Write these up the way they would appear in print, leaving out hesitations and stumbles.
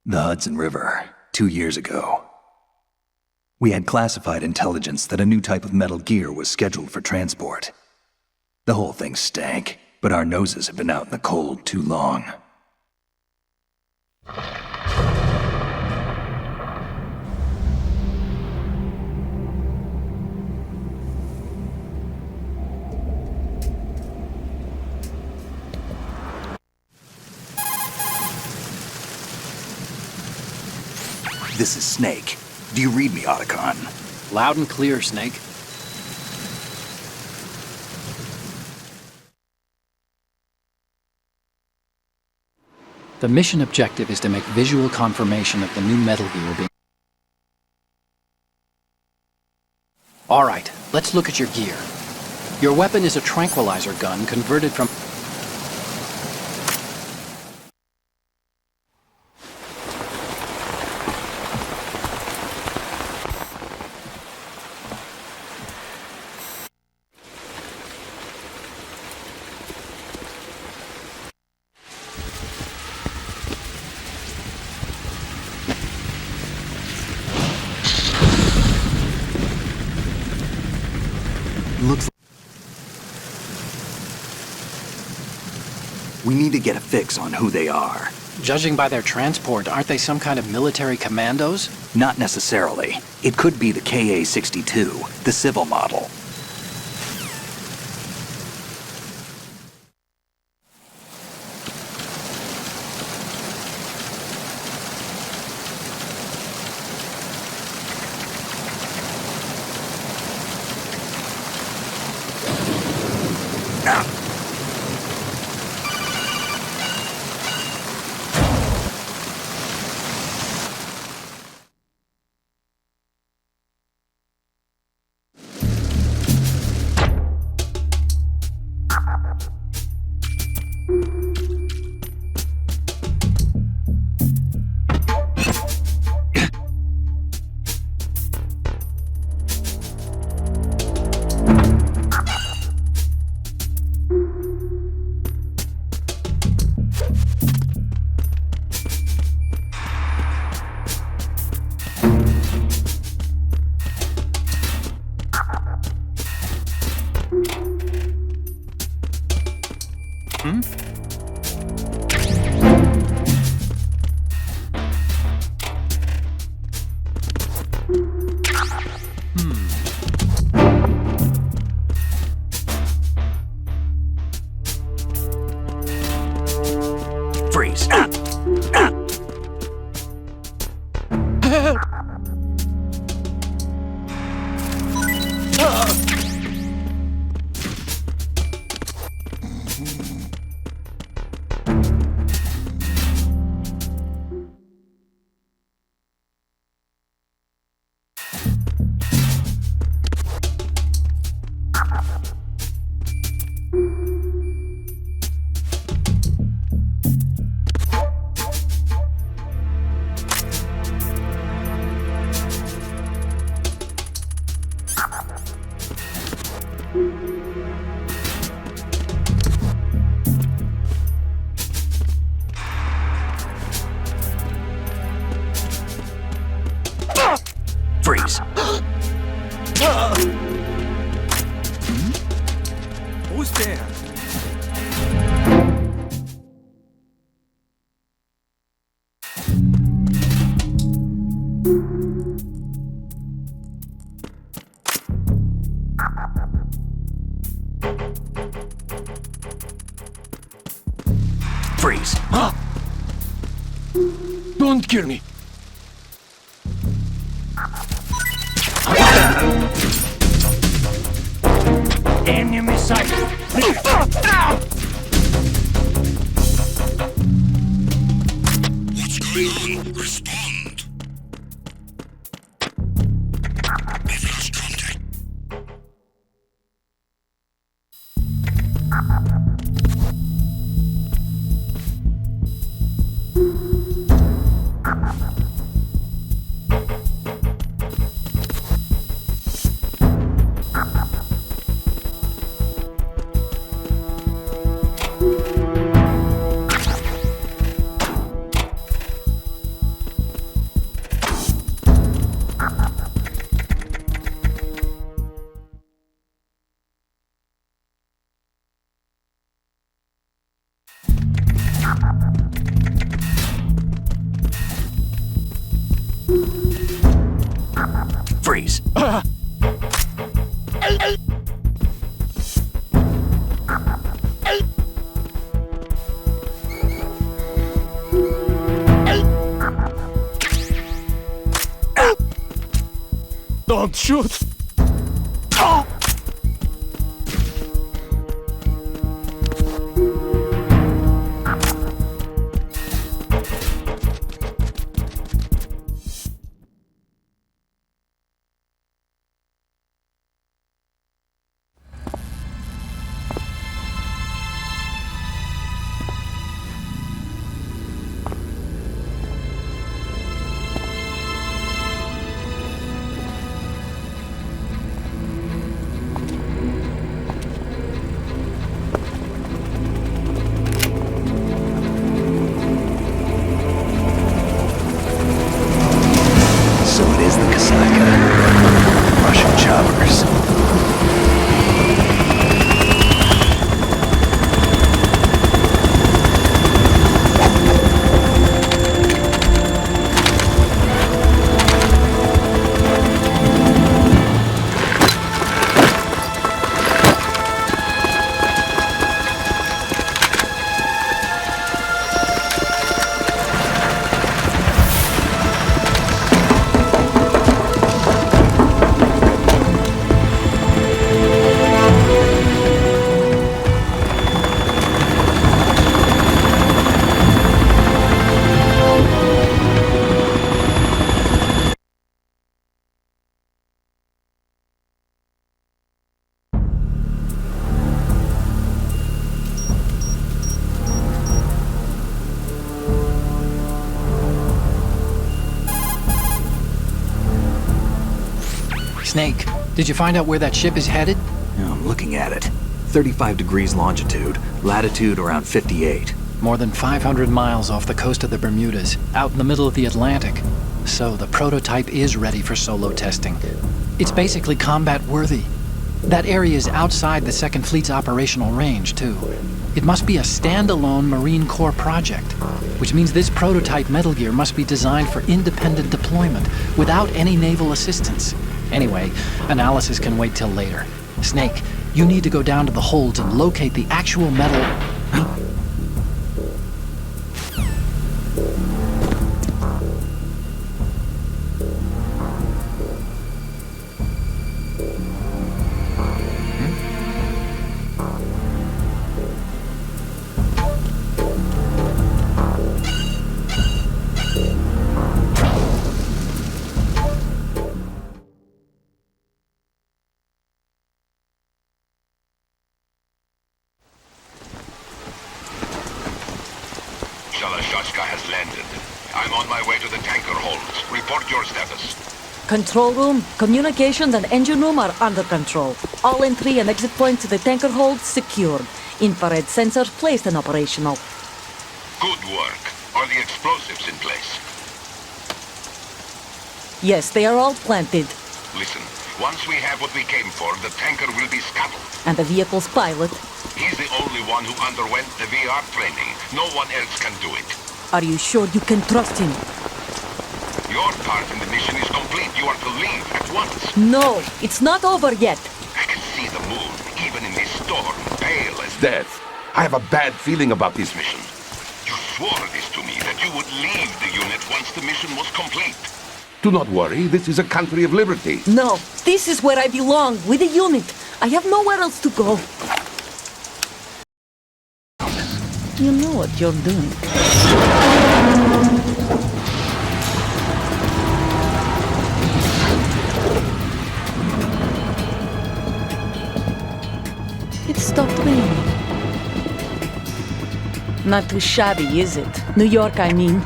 The Hudson River, 2 years ago. We had classified intelligence that a new type of metal gear was scheduled for transport. The whole thing stank, but our noses have been out in the cold too long. This is Snake. Do you read me, Otacon? Loud and clear, Snake. The mission objective is to make visual confirmation of the new metal gear being... Alright, let's look at your gear. Your weapon is a tranquilizer gun converted from... Looks like we need to get a fix on who they are. Judging by their transport, aren't they some kind of military commandos? Not necessarily. It could be the KA-62, the civil model. Freeze. Freeze. Who's there? Freeze. Don't kill me. Enemy sight. What's going on? Respond. I've lost contact. Don't shoot! Ah! So it is the Kasaka. Russian choppers. Snake, did you find out where that ship is headed? Yeah, I'm looking at it. 35 degrees longitude, latitude around 58. More than 500 miles off the coast of the Bermudas, out in the middle of the Atlantic. So the prototype is ready for solo testing. It's basically combat-worthy. That area is outside the Second Fleet's operational range, too. It must be a standalone Marine Corps project, which means this prototype Metal Gear must be designed for independent deployment, without any naval assistance. Anyway, analysis can wait till later. Snake, you need to go down to the holds and locate the actual metal... Shalashaska has landed. I'm on my way to the tanker holds. Report your status. Control room, communications and engine room are under control. All entry and exit points to the tanker hold secured. Infrared sensors placed and operational. Good work. Are the explosives in place? Yes, they are all planted. Listen, once we have what we came for, the tanker will be scuttled. And the vehicle's pilot. He's the only one who underwent the VR training. No one else can do it. Are you sure you can trust him? Your part in the mission is complete. You are to leave at once. No, it's not over yet. I can see the moon, even in this storm, pale as death. I have a bad feeling about this mission. You swore this to me, that you would leave the unit once the mission was complete. Do not worry, this is a country of liberty. No, this is where I belong, with the unit. I have nowhere else to go. You know what you're doing. It stopped raining. Not too shabby, is it? New York, I mean.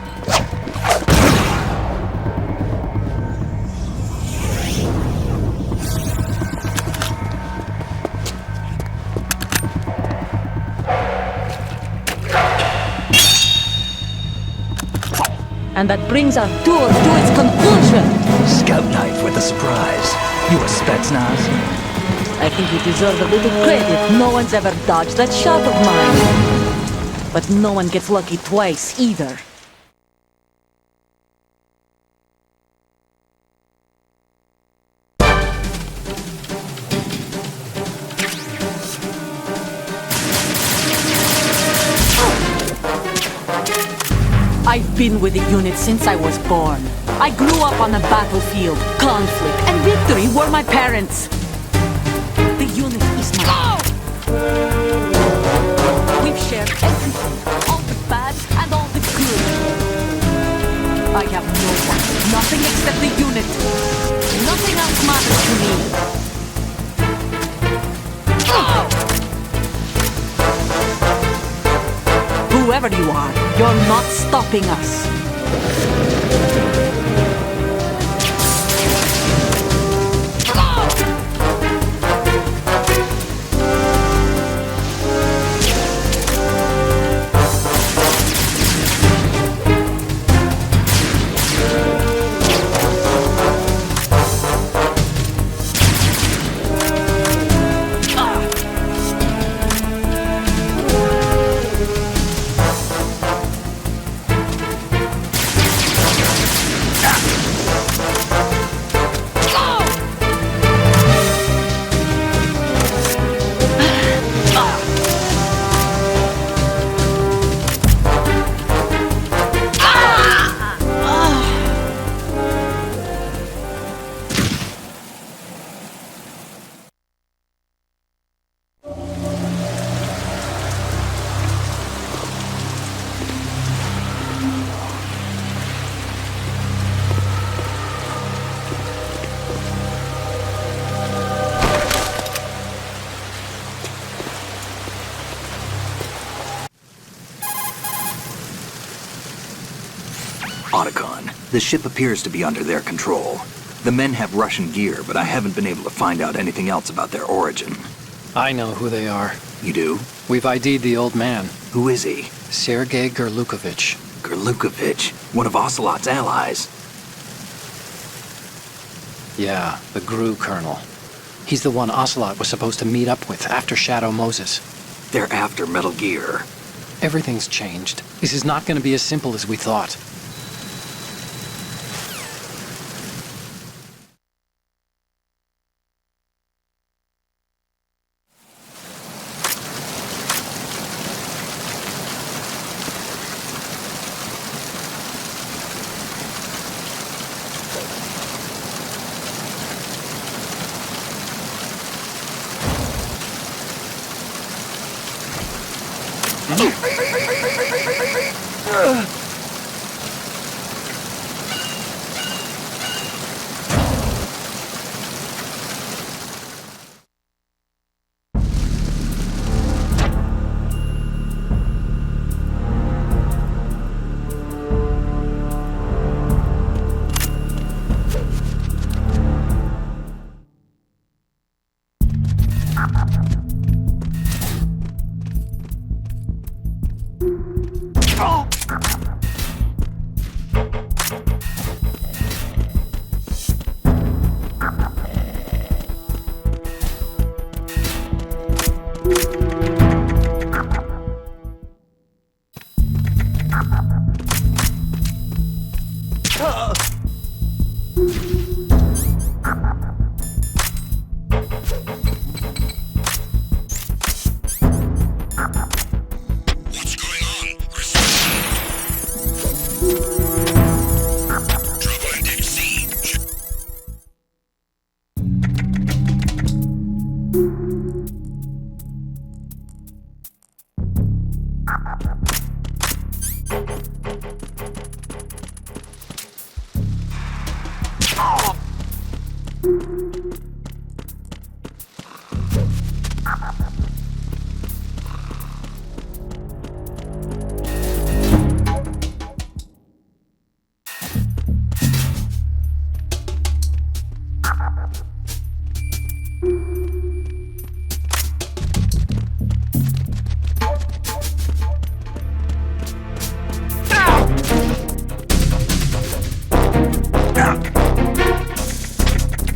And that brings our tour to its conclusion. Scout knife with a surprise. You a Spetsnaz? I think you deserve a little credit. No one's ever dodged that shot of mine. But no one gets lucky twice, either. I've been with the unit since I was born. I grew up on the battlefield. Conflict and victory were my parents. The unit is mine. We've shared everything, all the bad and all the good. I have no one, nothing except the unit. Nothing else matters to me. Whoever you are, you're not stopping us. Otacon, the ship appears to be under their control. The men have Russian gear, but I haven't been able to find out anything else about their origin. I know who they are. You do? We've ID'd the old man, Who is he? Sergei Gerlukovich. Gerlukovich, one of Ocelot's allies. Yeah, the GRU colonel. He's the one Ocelot was supposed to meet up with after Shadow Moses. They're after Metal Gear. Everything's changed. This is not going to be as simple as we thought.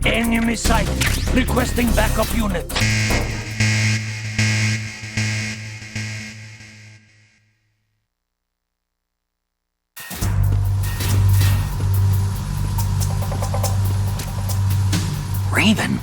Enemy sighted. Requesting backup units. Raven?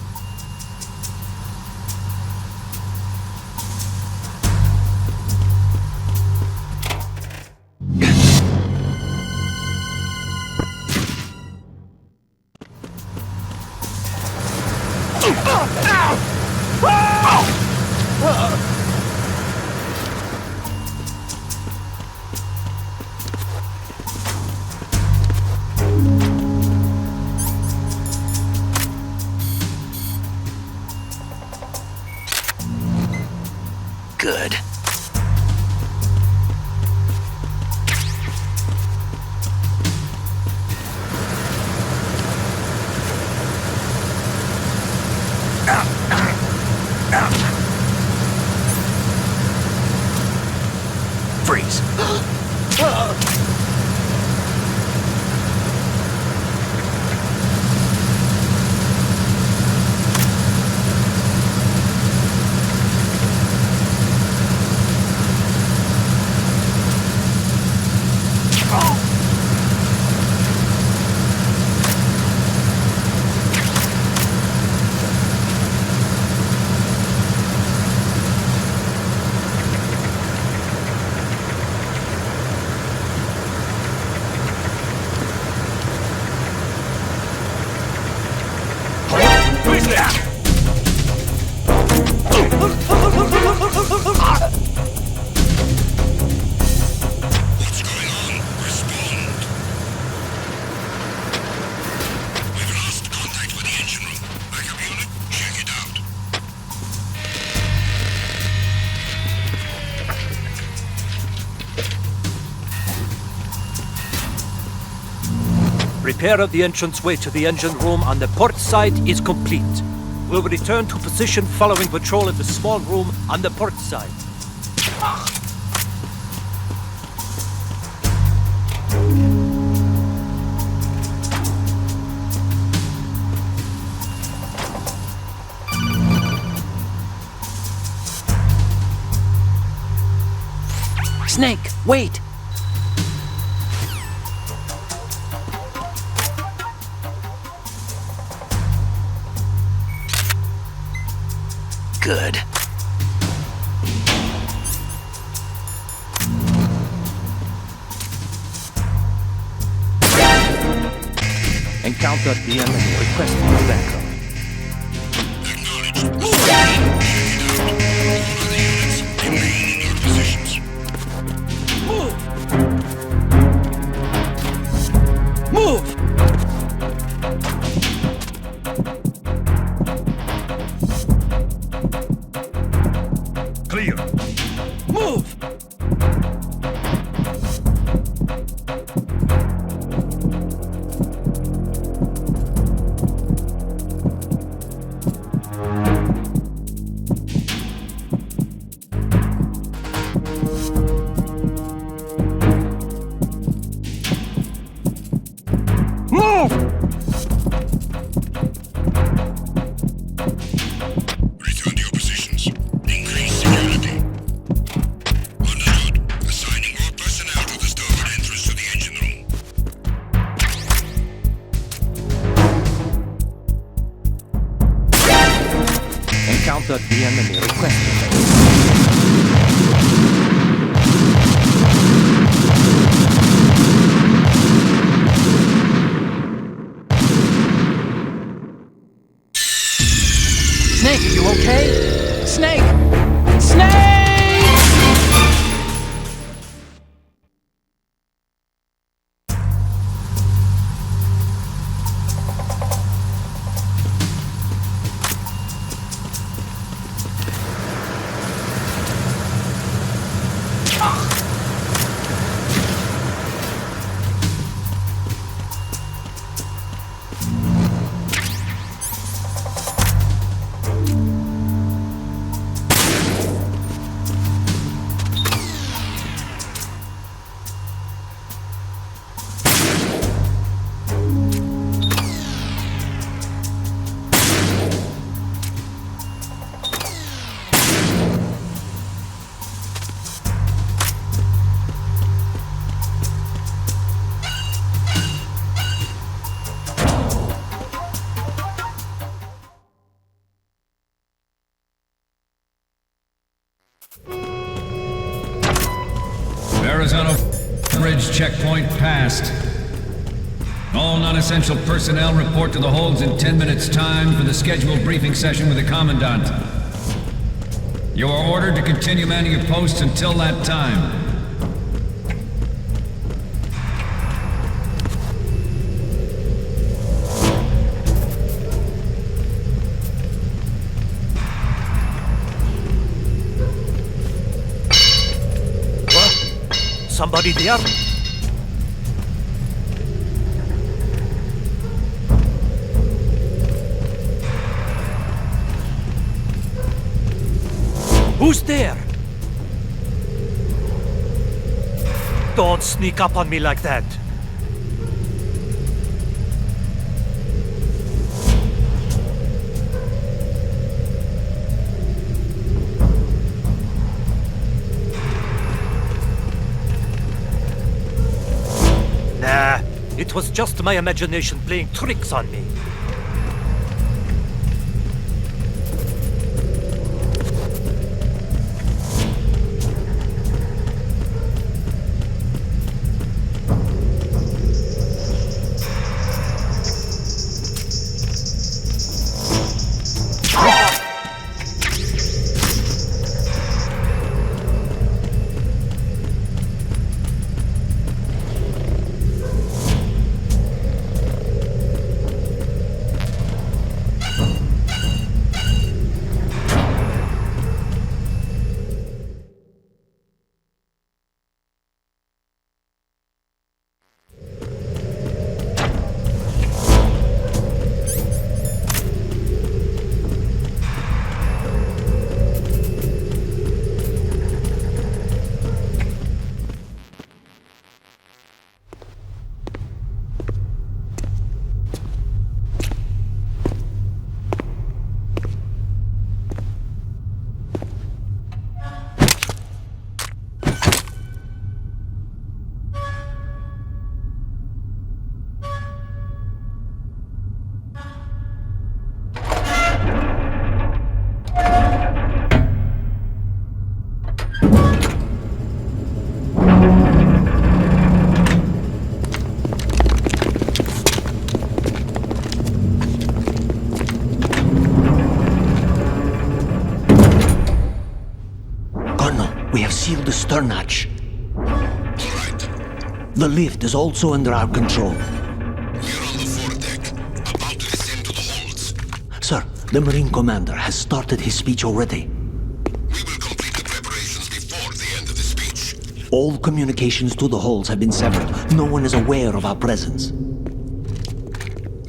please. Repair of the entranceway to the engine room on the port side is complete. We'll return to position following patrol of the small room on the port side. Snake, wait! Good. Encountered the enemy requesting backup. Move! Clear. Move! Move! Return to your positions. Increase security. Understood. Assigning more personnel to the starboard entrance to the engine room. Encountered the enemy requesting backup. Snake, are you okay? Snake! Snake! Arizona Bridge checkpoint passed. All non-essential personnel report to the holds in 10 minutes' time for the scheduled briefing session with the Commandant. You are ordered to continue manning your posts until that time. Somebody there? Who's there? Don't sneak up on me like that. Nah, it was just my imagination playing tricks on me. We have sealed the stern hatch. All right. The lift is also under our control. We're on the foredeck, about to descend to the holds. Sir, the Marine Commander has started his speech already. We will complete the preparations before the end of the speech. All communications to the holds have been severed. No one is aware of our presence.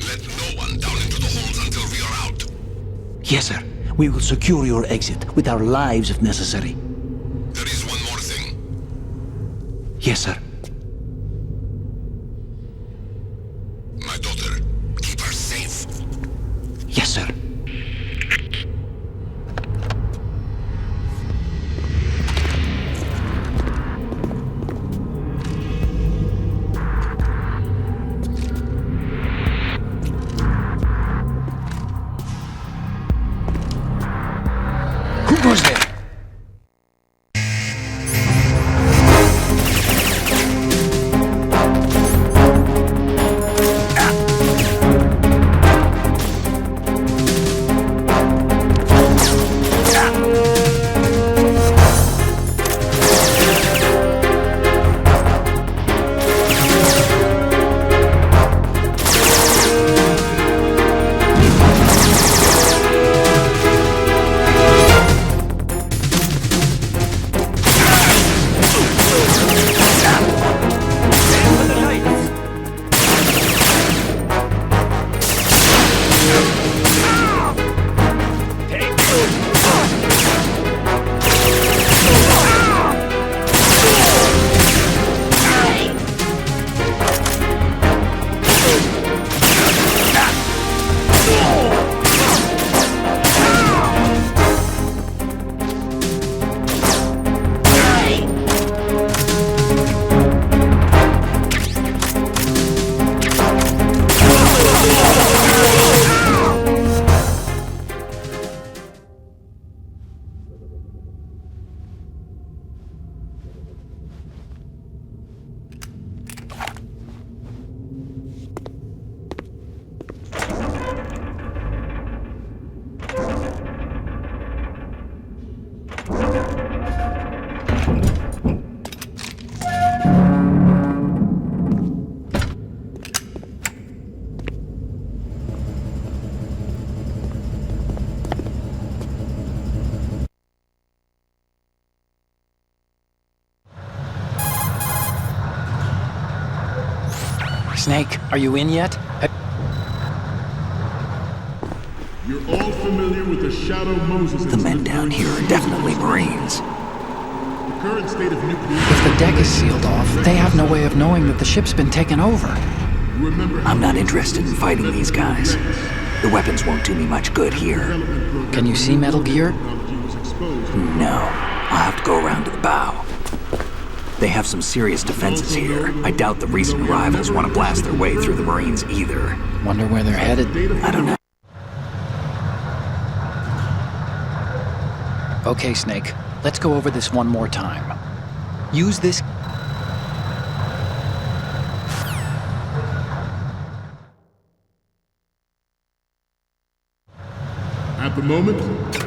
Let no one down into the holds until we are out. Yes, sir. We will secure your exit with our lives if necessary. There is one more thing. Yes, sir. My daughter, keep her safe. Yes, sir. Who goes there? Snake, are you in yet? You're all familiar with the Shadow Moses The men down here are definitely Marines. current state of nuclear... If the deck is sealed off, they have no way of knowing that the ship's been taken over. Remember, I'm not interested in fighting these guys. The weapons won't do me much good here. Can you see Metal Gear? No. I'll have to go around to the bow. They have some serious defenses here. I doubt the recent arrivals want to blast their way through the Marines either. Wonder where they're headed. I don't know. Okay, Snake. Let's go over this one more time. Use this... At the moment,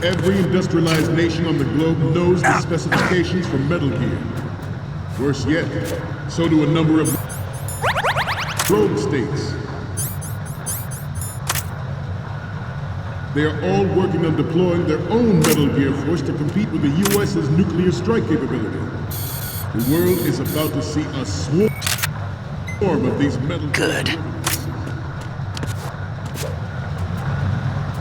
every industrialized nation on the globe knows the specifications for Metal Gear. Worse yet, so do a number of rogue states. They are all working on deploying their own Metal Gear force to compete with the US's nuclear strike capability. The world is about to see a swarm of these Metal Gear. Good.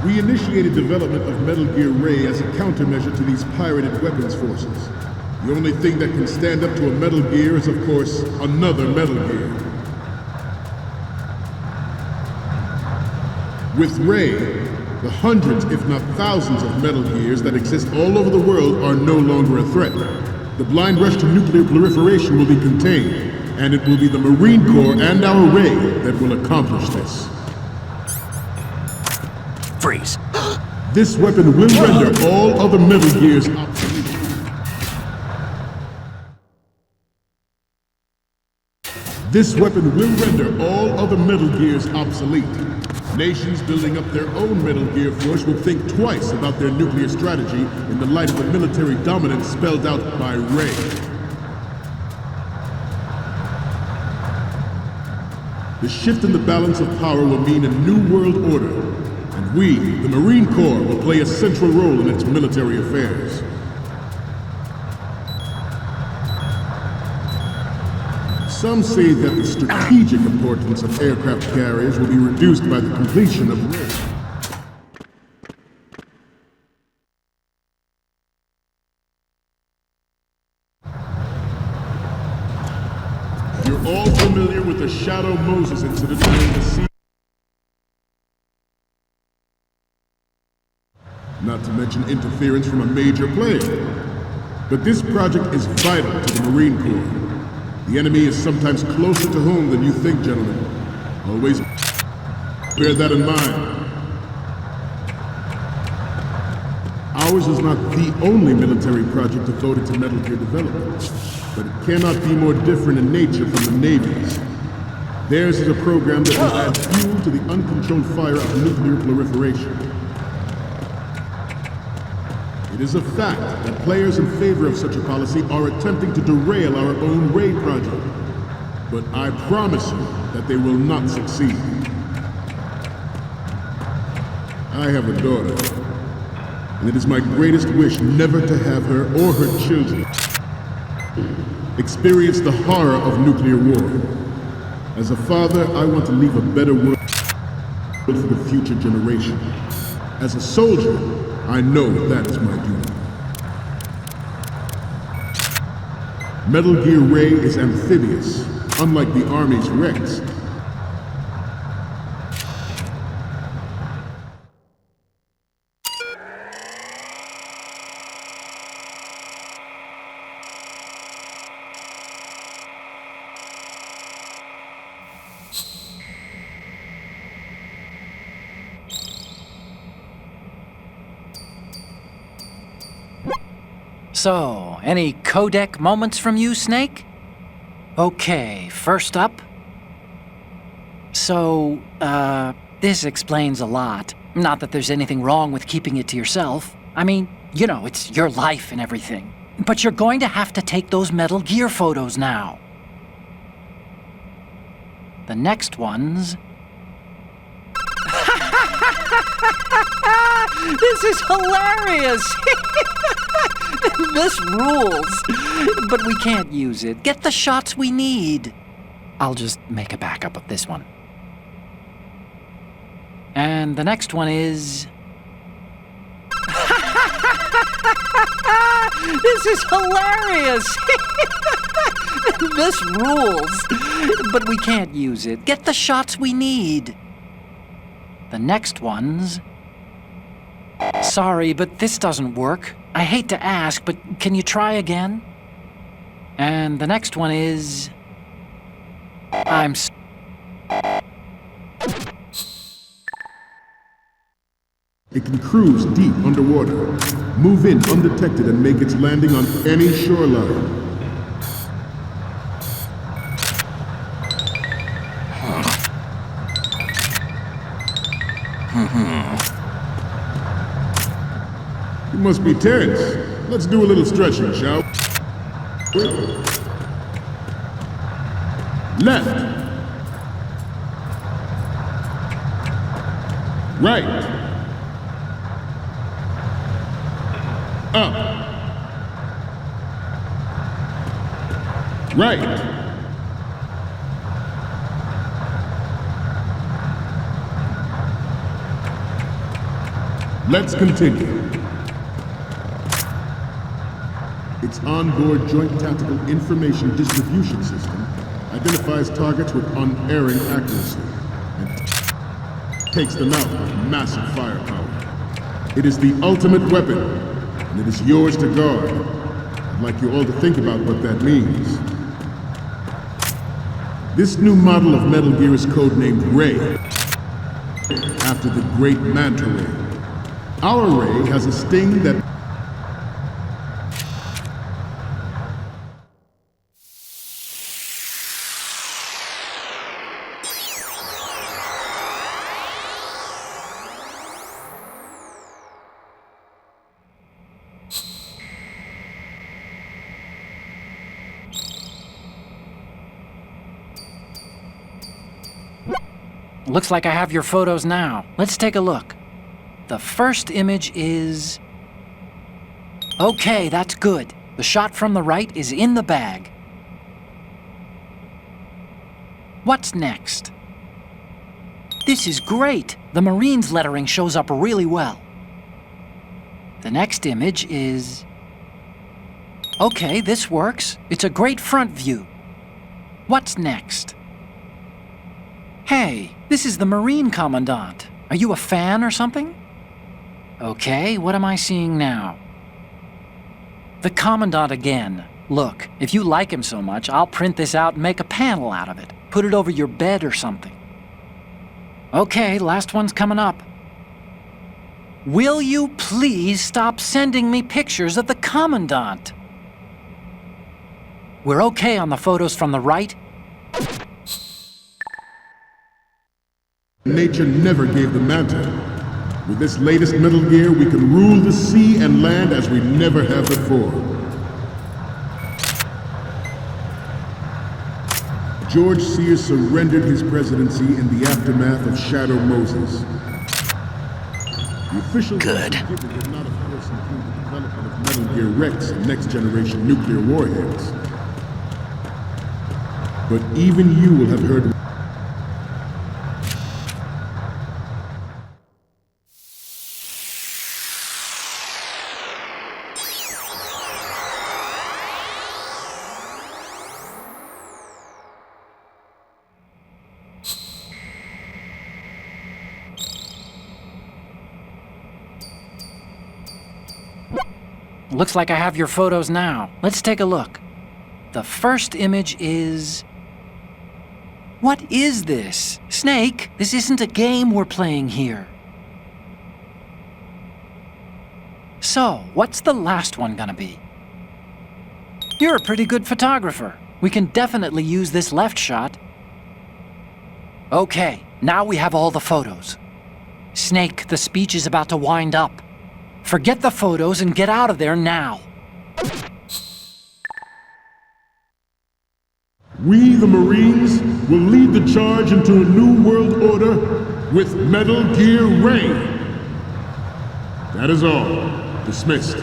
We initiated development of Metal Gear Ray as a countermeasure to these pirated weapons forces. The only thing that can stand up to a Metal Gear is, of course, another Metal Gear. With Ray, the hundreds, if not thousands, of Metal Gears that exist all over the world are no longer a threat. The blind rush to nuclear proliferation will be contained, and it will be the Marine Corps and our Ray that will accomplish this. Freeze. This weapon will render all other Metal Gears obsolete. This weapon will render all other Metal Gears obsolete. Nations building up their own Metal Gear force will think twice about their nuclear strategy in the light of the military dominance spelled out by Ray. The shift in the balance of power will mean a new world order, and we, the Marine Corps, will play a central role in its military affairs. Some say that the strategic importance of aircraft carriers will be reduced by the completion of Ray. You're all familiar with the Shadow Moses incident during the sea. Not to mention interference from a major player. But this project is vital to the Marine Corps. The enemy is sometimes closer to home than you think, gentlemen. Always bear that in mind. Ours is not the only military project devoted to Metal Gear development, but it cannot be more different in nature from the Navy's. Theirs is a program that will add fuel to the uncontrolled fire of nuclear proliferation. It is a fact that players in favor of such a policy are attempting to derail our own Ray project. But I promise you that they will not succeed. I have a daughter, and it is my greatest wish never to have her or her children experience the horror of nuclear war. As a father, I want to leave a better world for the future generation. As a soldier, I know that is my duty. Metal Gear Ray is amphibious, unlike the Army's Rex. So, any codec moments from you, Snake? Okay, first up. So, this explains a lot. Not that there's anything wrong with keeping it to yourself. I mean, you know, it's your life and everything. But you're going to have to take those Metal Gear photos now. The next one's... This is hilarious! This rules! But we can't use it. Get the shots we need. I'll just make a backup of this one. And the next one is... This is hilarious! This rules. But we can't use it. Get the shots we need. The next one's... Sorry, but this doesn't work. I hate to ask, but can you try again? And the next one is... It can cruise deep underwater, move in undetected, and make its landing on any shoreline. You must be tense. Let's do a little stretching, shall we? Left. Right. Up. Right. Let's continue. Its onboard Joint Tactical Information Distribution System identifies targets with unerring accuracy and takes them out with massive firepower. It is the ultimate weapon, and it is yours to guard. I'd like you all to think about what that means. This new model of Metal Gear is codenamed Ray, after the great Manta Ray. Our Ray has a sting that Looks like I have your photos now. Let's take a look. The first image is... Okay, that's good. The shot from the right is in the bag. What's next? This is great. The Marines lettering shows up really well. The next image is... Okay, this works. It's a great front view. What's next? Hey, this is the Marine Commandant. Are you a fan or something? Okay, what am I seeing now? The Commandant again. Look, if you like him so much, I'll print this out and make a panel out of it. Put it over your bed or something. Okay, last one's coming up. Will you please stop sending me pictures of the Commandant? We're okay on the photos from the right. Nature never gave the Manta. With this latest Metal Gear, we can rule the sea and land as we never have before. George Sears surrendered his presidency in the aftermath of Shadow Moses. The official Good. did not, of course, include the development of Metal Gear Rex and next-generation nuclear warheads. But even you will have heard Looks like I have your photos now. Let's take a look. The first image is... What is this? Snake, this isn't a game we're playing here. So, what's the last one gonna be? You're a pretty good photographer. We can definitely use this left shot. Okay, now we have all the photos. Snake, the speech is about to wind up. Forget the photos and get out of there now. we, the Marines, will lead the charge into a new world order with Metal Gear Ray. That is all. Dismissed.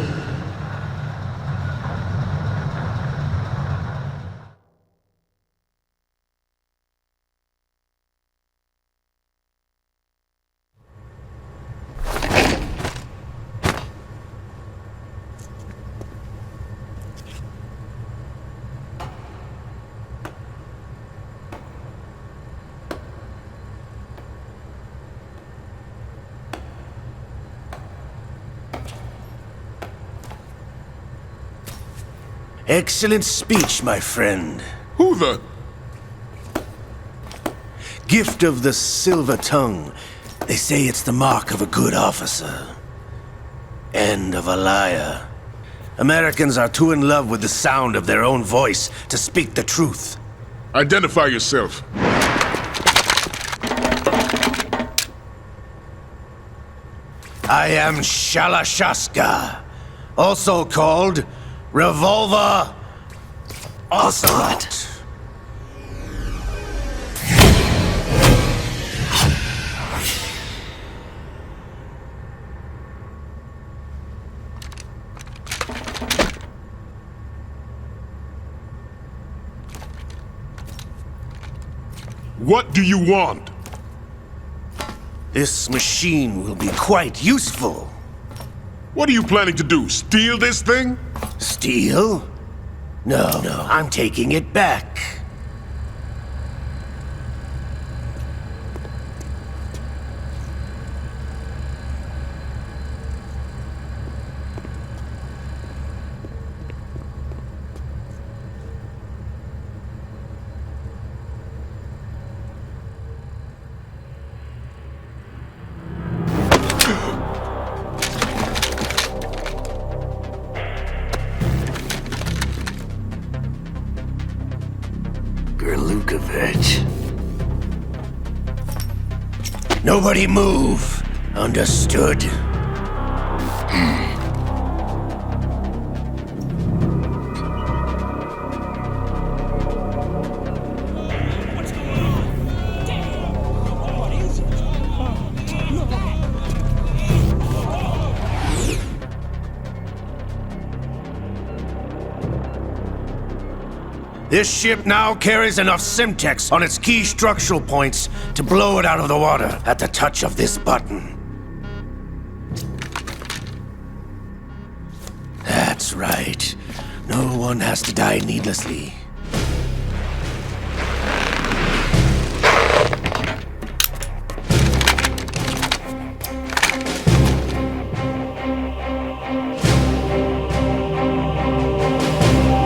Excellent speech, my friend. Who the... Gift of the silver tongue. They say it's the mark of a good officer. And of a liar. Americans are too in love with the sound of their own voice to speak the truth. Identify yourself. I am Shalashaska, also called Revolver Ocelot. What do you want? This machine will be quite useful. What are you planning to do? Steal this thing? Steal? No, I'm taking it back. Nobody move. Understood? This ship now carries enough Simtex on its key structural points to blow it out of the water at the touch of this button. That's right. No one has to die needlessly.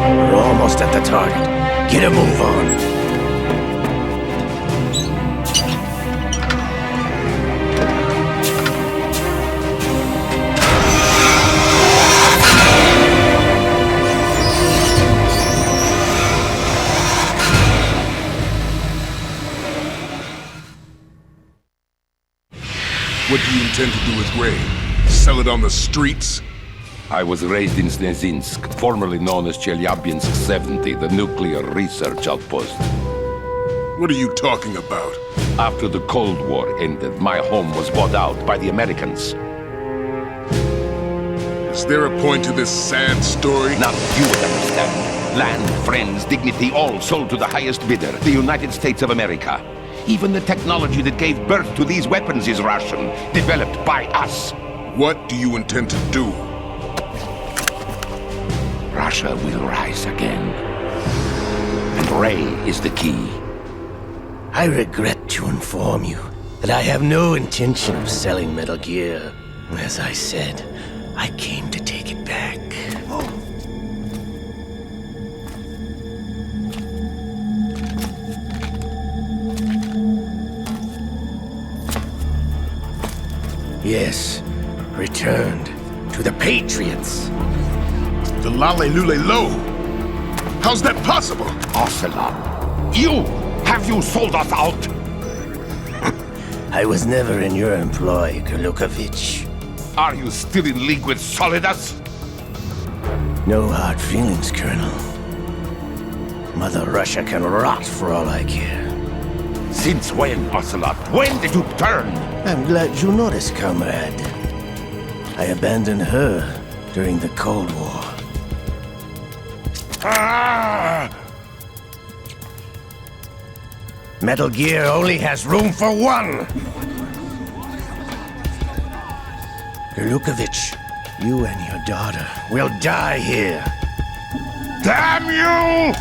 We're almost at the target. Get a move on. What do you intend to do with Ray? Sell it on the streets? I was raised in Snezinsk, formerly known as Chelyabinsk 70, the nuclear research outpost. What are you talking about? After the Cold War ended, my home was bought out by the Americans. Is there a point to this sad story? Now you would understand. Land, friends, dignity, all sold to the highest bidder, the United States of America. Even the technology that gave birth to these weapons is Russian, developed by us. What do you intend to do? Russia will rise again. And Ray is the key. I regret to inform you that I have no intention of selling Metal Gear. As I said, I came to take it back. Yes, returned to the Patriots. The Lale Lule Lo? How's that possible? Ocelot, you! Have you sold us out? I was never in your employ, Kurlukovich. Are you still in league with Solidus? No hard feelings, Colonel. Mother Russia can rot for all I care. Since when, Ocelot? When did you turn? I'm glad you noticed, comrade. I abandoned her during the Cold War. Ah! Metal Gear only has room for one! Kurlukovich, you and your daughter will die here. Damn you!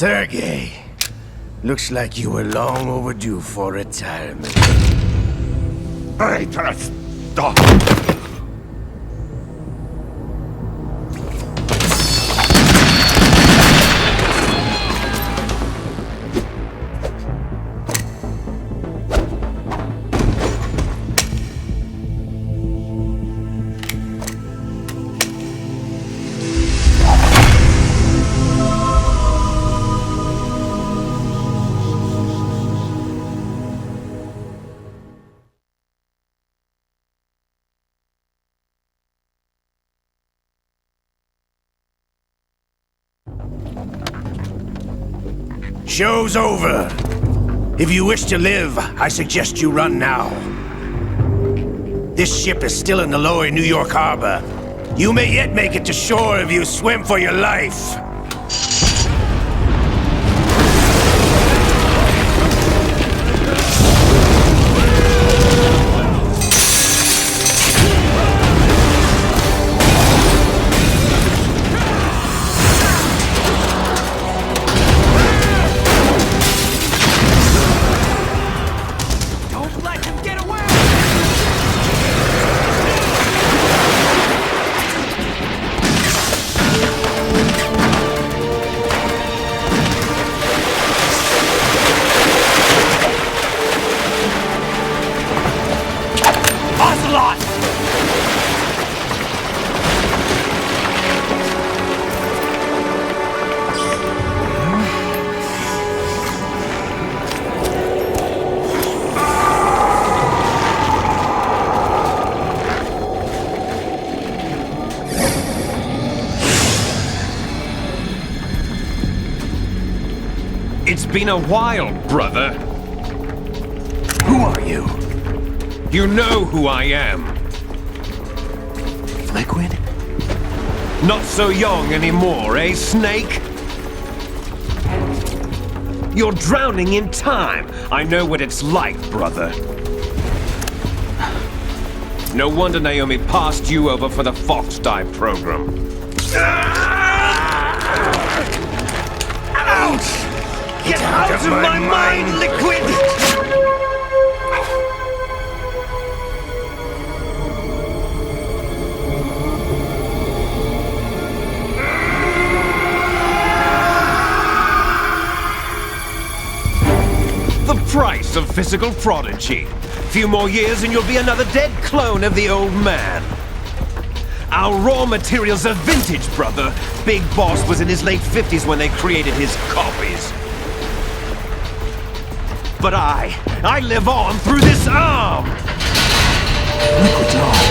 Sergei, looks like you were long overdue for retirement. Traitors! Stop! Show's over. If you wish to live, I suggest you run now. This ship is still in the lower New York harbor. You may yet make it to shore if you swim for your life. It's been a while, brother. Who are you? You know who I am. Liquid? Not so young anymore, eh, Snake? You're drowning in time. I know what it's like, brother. No wonder Naomi passed you over for the Fox Dive program. Ouch! Get out of my mind, Liquid! The price of physical prodigy. Few more years and you'll be another dead clone of the old man. Our raw materials are vintage, brother. Big Boss was in his late 50s when they created his copies. But I live on through this arm! Liquid's on.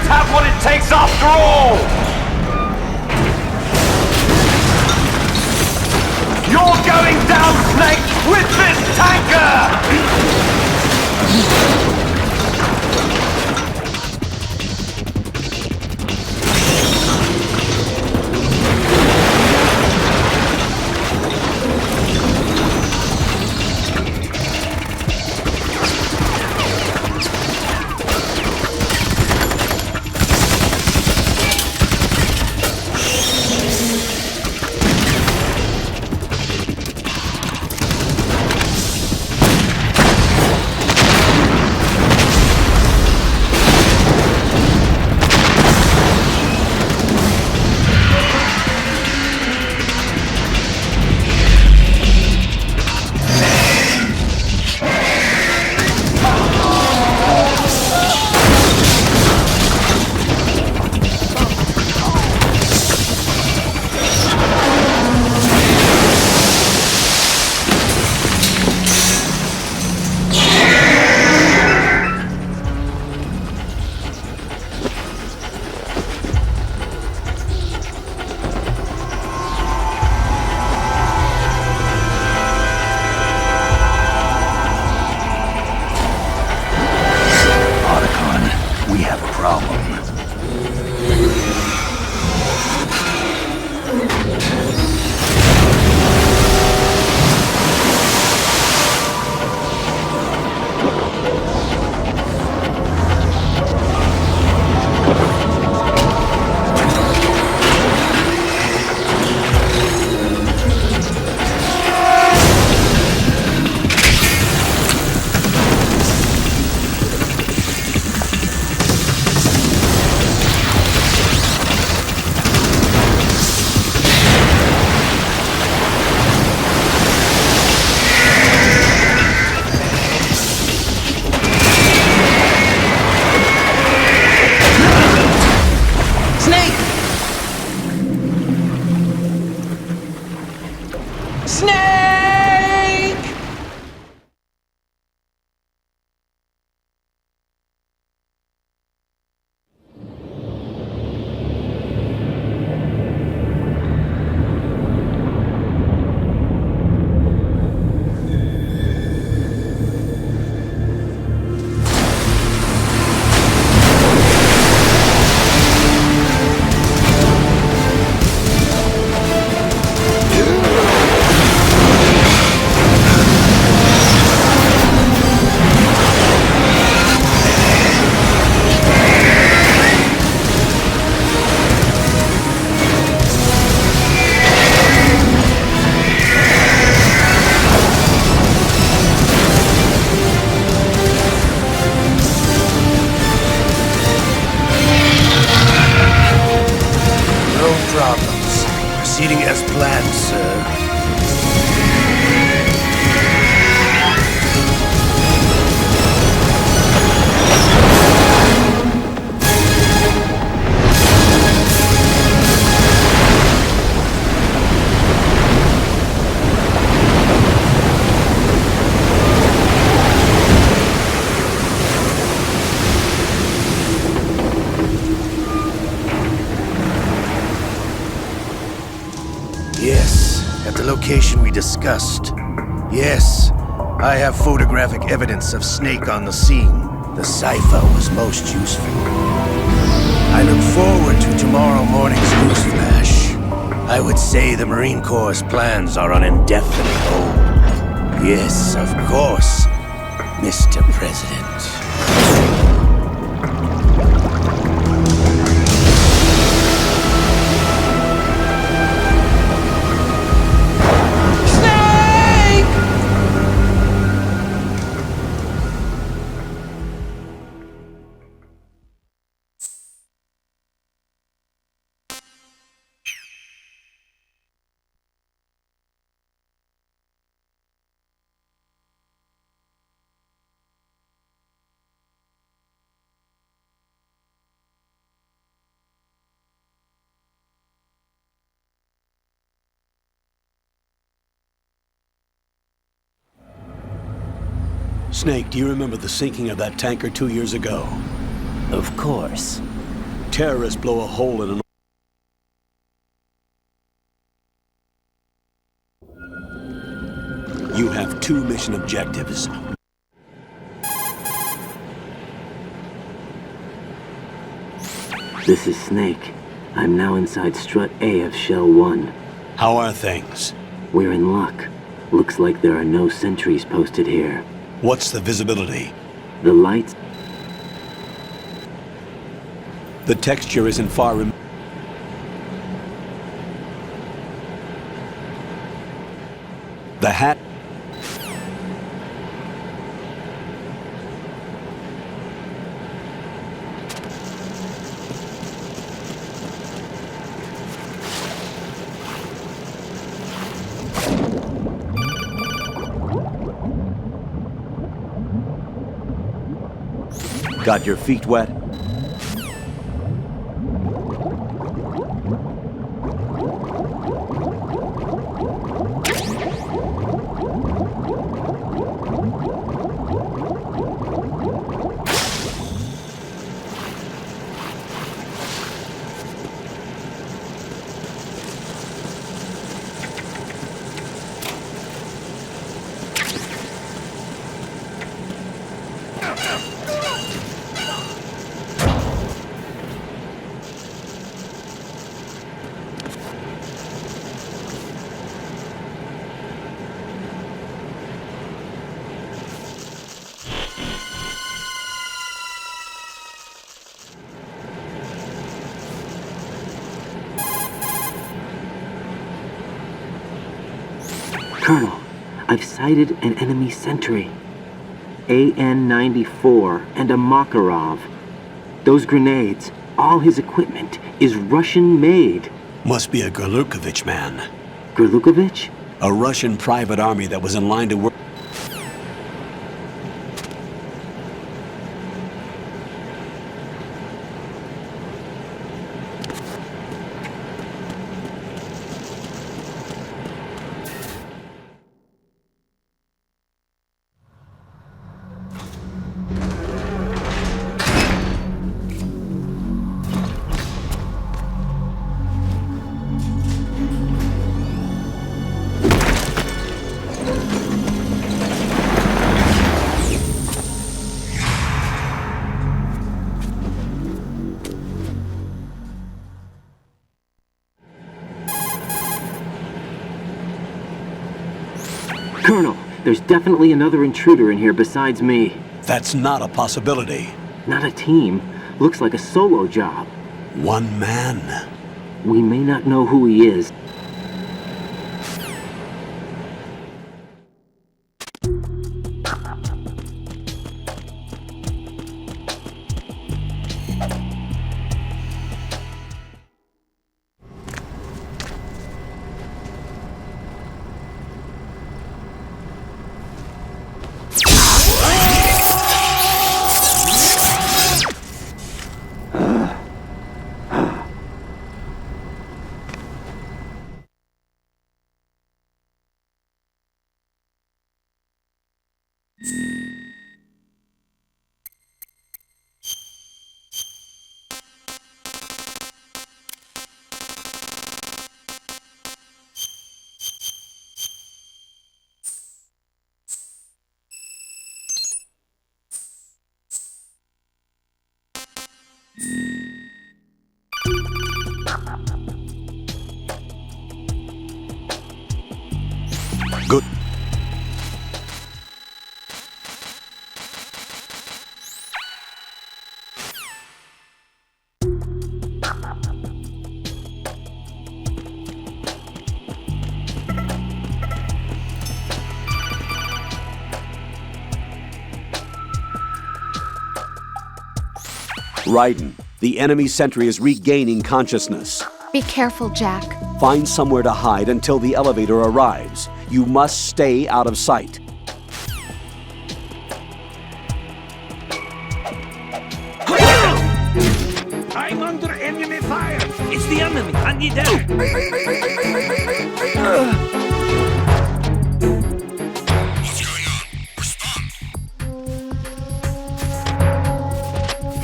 Have what it takes after all! You're going down, Snake, with this tanker! Snake! No problems. Proceeding as planned, sir. Yes, at the location we discussed. Yes, I have photographic evidence of Snake on the scene. The cipher was most useful. I look forward to tomorrow morning's news flash. I would say the Marine Corps' plans are on indefinite hold. Yes, of course, Mr. President. Snake, do you remember the sinking of that tanker 2 years ago? Of course. Terrorists blow a hole in an... You have 2 mission objectives. This is Snake. I'm now inside Strut A of Shell 1. How are things? We're in luck. Looks like there are no sentries posted here. What's the visibility? The lights... The texture isn't far The hat... Got your feet wet? Colonel, I've sighted an enemy sentry. AN-94 and a Makarov. Those grenades, all his equipment, is Russian-made. Must be a Gerlukovich man. Gerlukovich? A Russian private army that was in line to work... Colonel, there's definitely another intruder in here besides me. That's not a possibility. Not a team. Looks like a solo job. One man. We may not know who he is. Good. Raiden, the enemy sentry is regaining consciousness. Be careful, Jack. Find somewhere to hide until the elevator arrives. You must stay out of sight. I'm under enemy fire! It's the enemy! I need help! What's going on? Respond.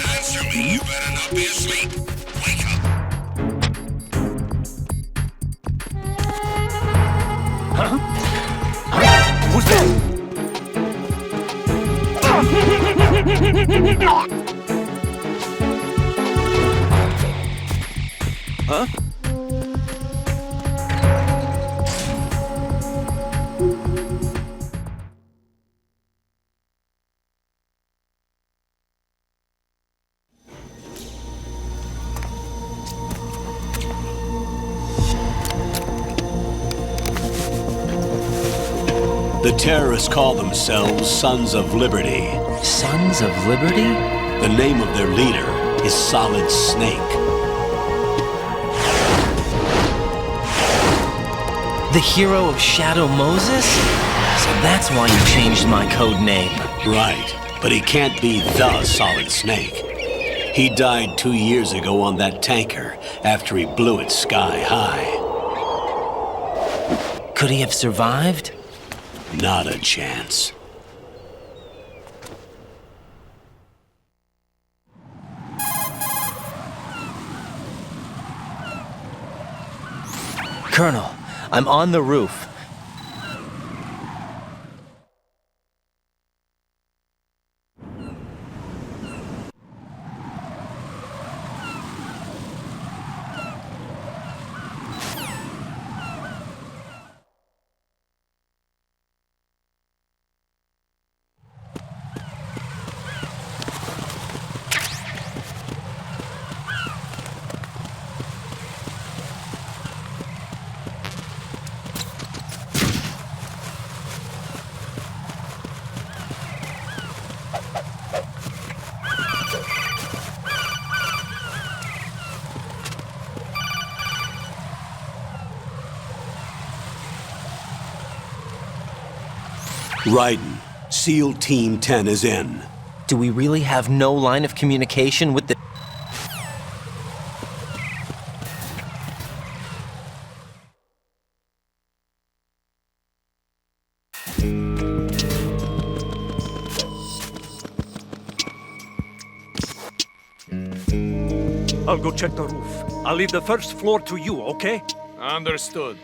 Answer me. You better not be asleep. Wake up. Who's there? Huh? The terrorists call themselves Sons of Liberty. Sons of Liberty? The name of their leader is Solid Snake. The hero of Shadow Moses? So that's why you changed my code name. Right, but he can't be the Solid Snake. He died 2 years ago on that tanker after he blew it sky high. Could he have survived? Not a chance. Colonel, I'm on the roof. Raiden, SEAL Team 10 is in. Do we really have no line of communication with the... I'll go check the roof. I'll leave the first floor to you, okay? Understood.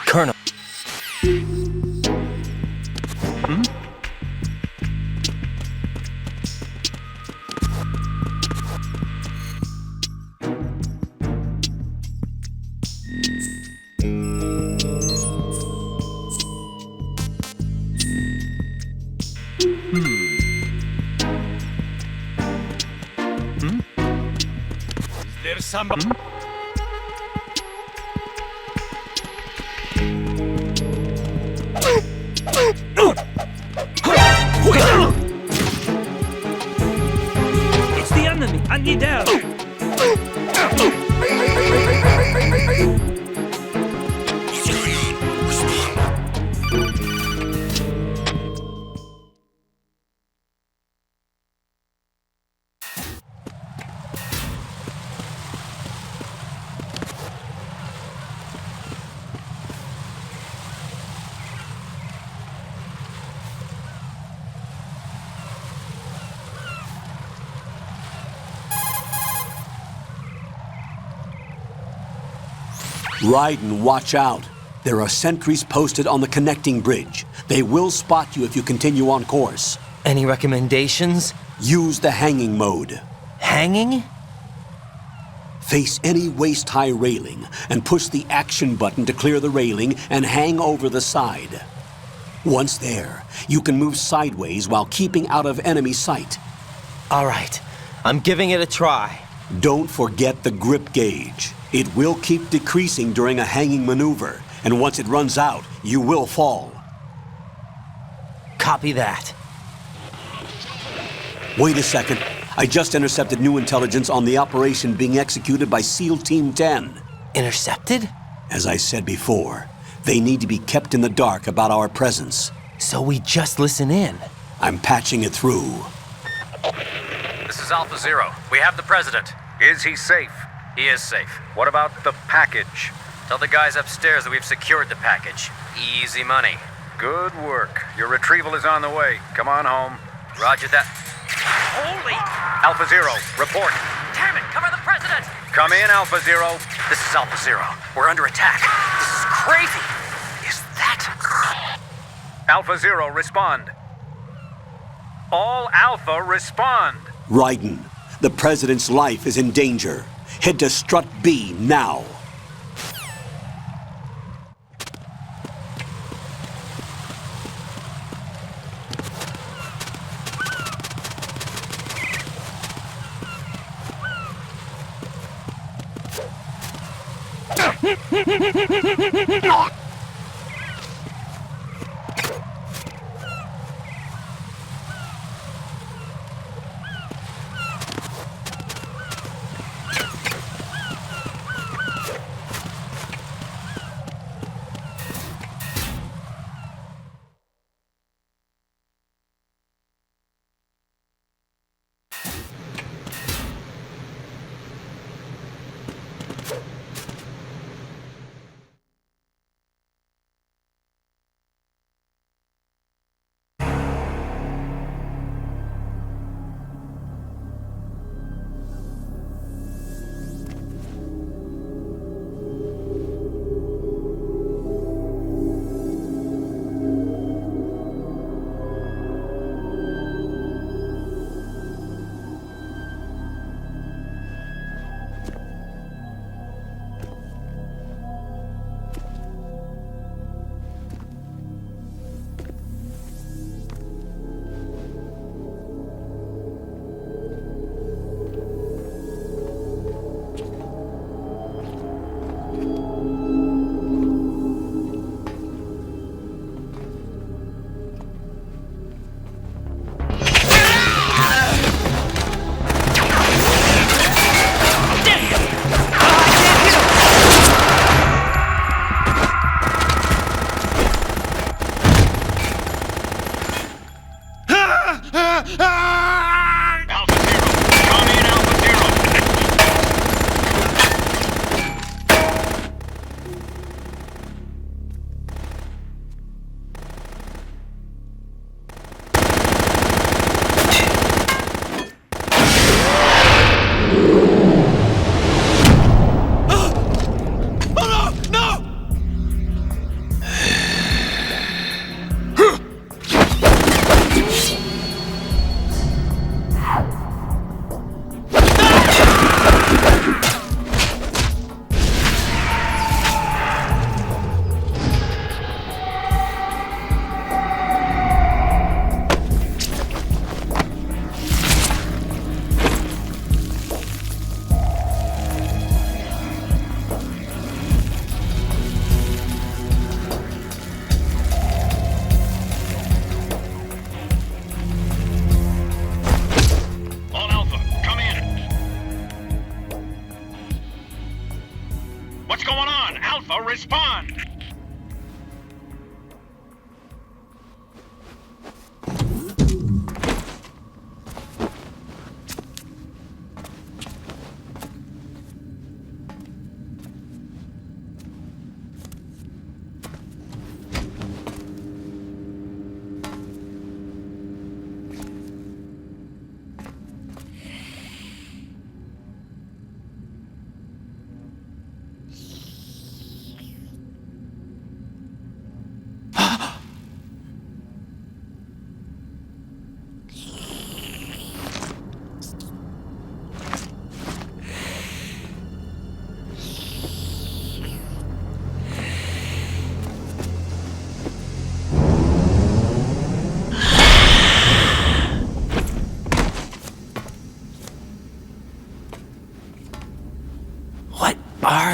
Colonel. There's somebody. It's the enemy! I need help! What's going on? Respond. Raiden, watch out. There are sentries posted on the connecting bridge. They will spot you if you continue on course. Any recommendations? Use the hanging mode. Hanging? Face any waist-high railing and push the action button to clear the railing and hang over the side. Once there, you can move sideways while keeping out of enemy sight. All right, I'm giving it a try. Don't forget the grip gauge. It will keep decreasing during a hanging maneuver, and once it runs out, you will fall. Copy that. Wait a second. I just intercepted new intelligence on the operation being executed by SEAL Team 10. Intercepted? As I said before, they need to be kept in the dark about our presence. So we just listen in. I'm patching it through. This is Alpha Zero. We have the president. Is he safe? He is safe. What about the package? Tell the guys upstairs that we've secured the package. Easy money. Good work. Your retrieval is on the way. Come on home. Roger that. Holy! Alpha Zero, report. Damn it! Cover the president! Come in, Alpha Zero. This is Alpha Zero. We're under attack. This is crazy. Is that... Alpha Zero, respond. All Alpha, respond. Raiden, the president's life is in danger. Head to Strut B now.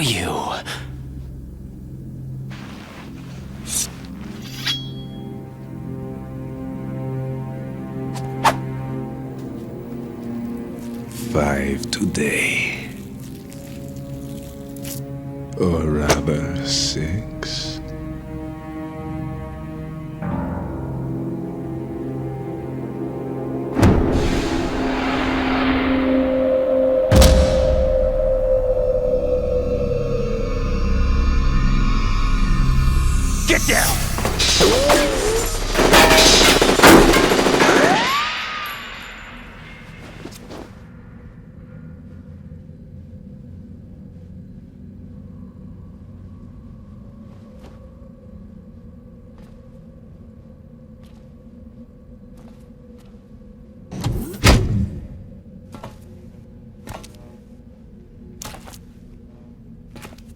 are you? Five today. Or rather, 6. Get down!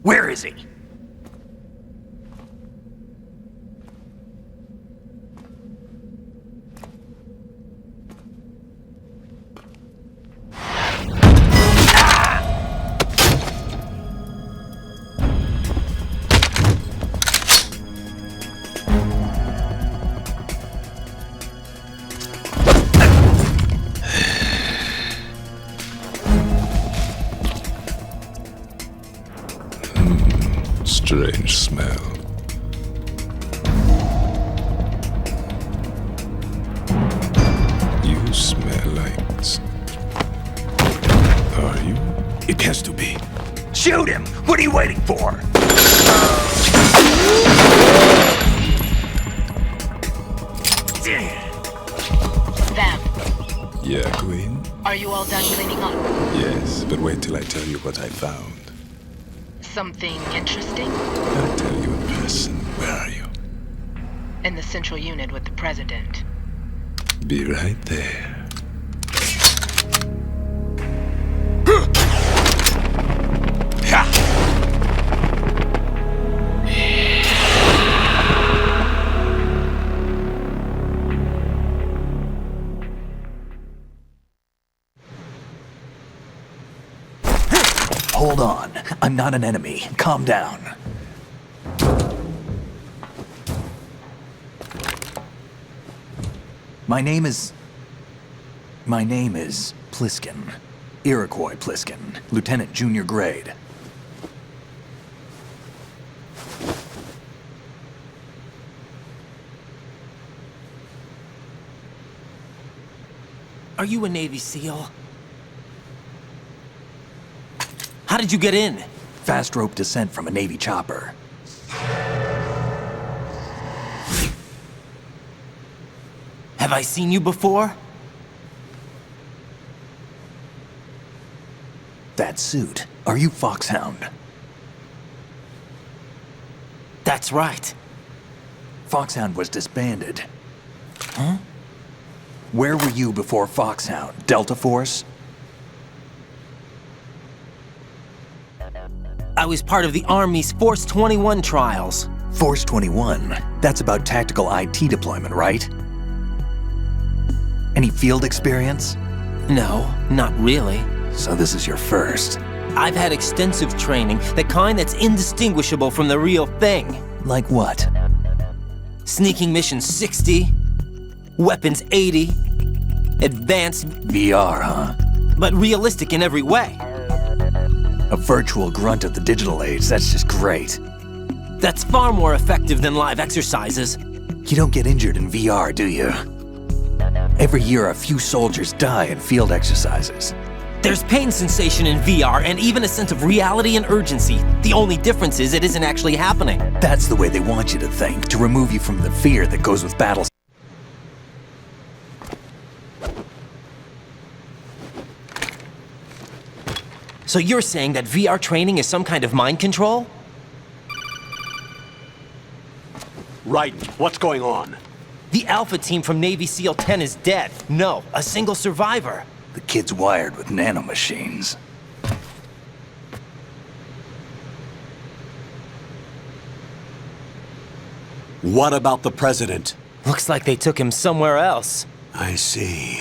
Where is he? Strange smell. You smell like... Are you? It has to be. Shoot him! What are you waiting for? Vam, Yeah, Queen? are you all done cleaning up? Yes, but wait till I tell you what I found. Something interesting? I'll tell you in person. Where are you? In the central unit with the president. Be right there. Hold on. I'm not an enemy. Calm down. My name is Pliskin. Iroquois Pliskin. Lieutenant Junior Grade. Are you a Navy SEAL? How did you get in? Fast rope descent from a Navy chopper. Have I seen you before? That suit. Are you Foxhound? That's right. Foxhound was disbanded. Huh? Where were you before Foxhound? Delta Force? I was part of the Army's Force 21 trials. Force 21? That's about tactical IT deployment, right? Any field experience? No, not really. So this is your first. I've had extensive training, the kind that's indistinguishable from the real thing. Like what? Sneaking mission 60, weapons 80, advanced... VR, huh? But realistic in every way. A virtual grunt of the digital age, that's just great. That's far more effective than live exercises. You don't get injured in VR, do you? Every year, a few soldiers die in field exercises. There's pain sensation in VR and even a sense of reality and urgency. The only difference is it isn't actually happening. That's the way they want you to think, to remove you from the fear that goes with battles. So you're saying that VR training is some kind of mind control? Right. What's going on? The Alpha team from Navy SEAL 10 is dead. No, a single survivor. The kid's wired with nanomachines. What about the president? Looks like they took him somewhere else. I see.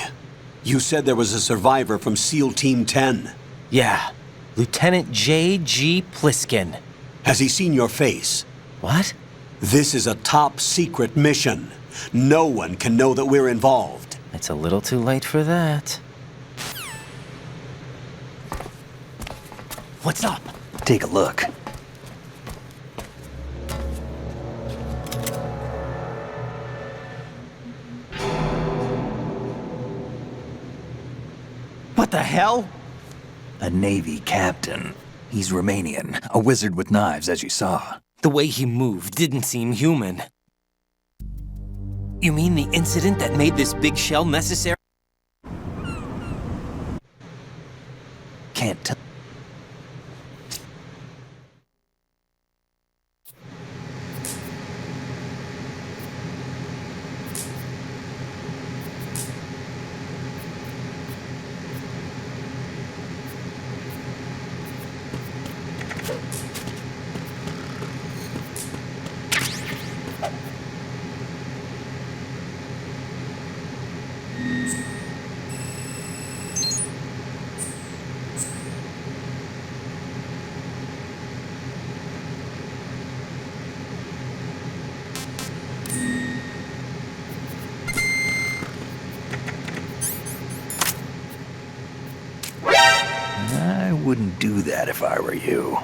You said there was a survivor from SEAL Team 10. Yeah. Lieutenant J.G. Pliskin. Has he seen your face? What? This is a top secret mission. No one can know that we're involved. It's a little too late for that. What's up? Take a look. What the hell? A Navy captain. He's Romanian, a wizard with knives, as you saw. The way he moved didn't seem human. You mean the incident that made this big shell necessary? Can't tell. I wouldn't do that if I were you.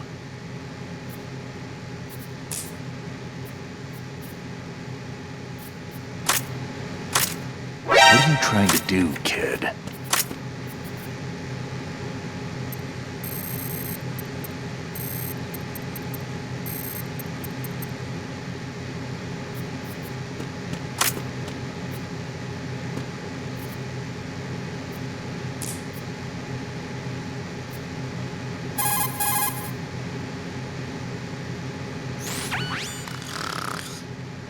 What are you trying to do, kid?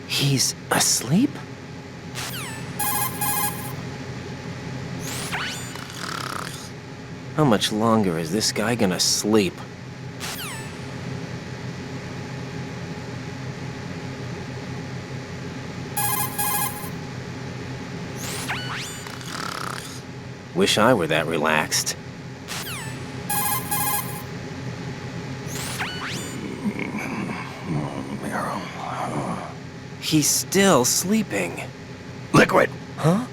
He's asleep? How much longer is this guy gonna sleep? Wish I were that relaxed. He's still sleeping. Liquid! Huh?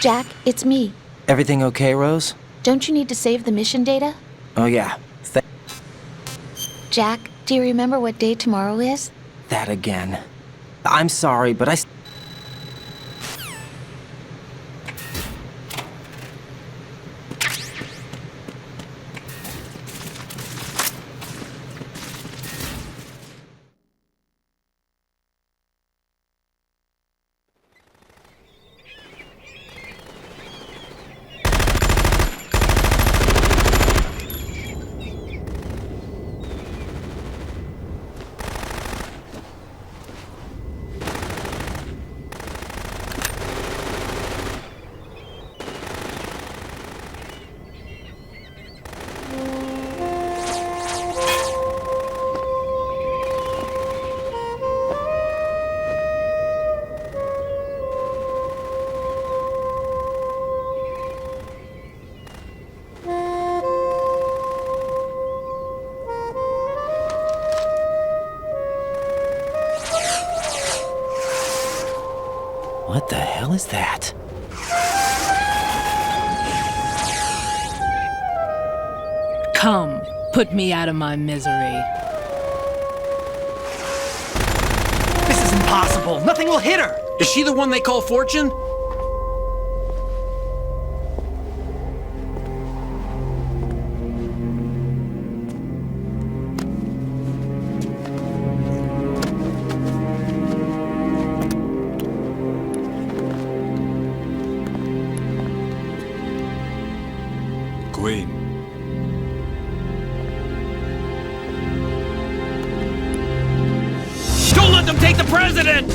Jack, it's me. Everything okay, Rose? Don't you need to save the mission data? Oh yeah, Jack, do you remember what day tomorrow is? that again. I'm sorry, but what the hell is that? Come, put me out of my misery. This is impossible. Nothing will hit her. Is she the one they call Fortune? Queen. Don't let them take the president!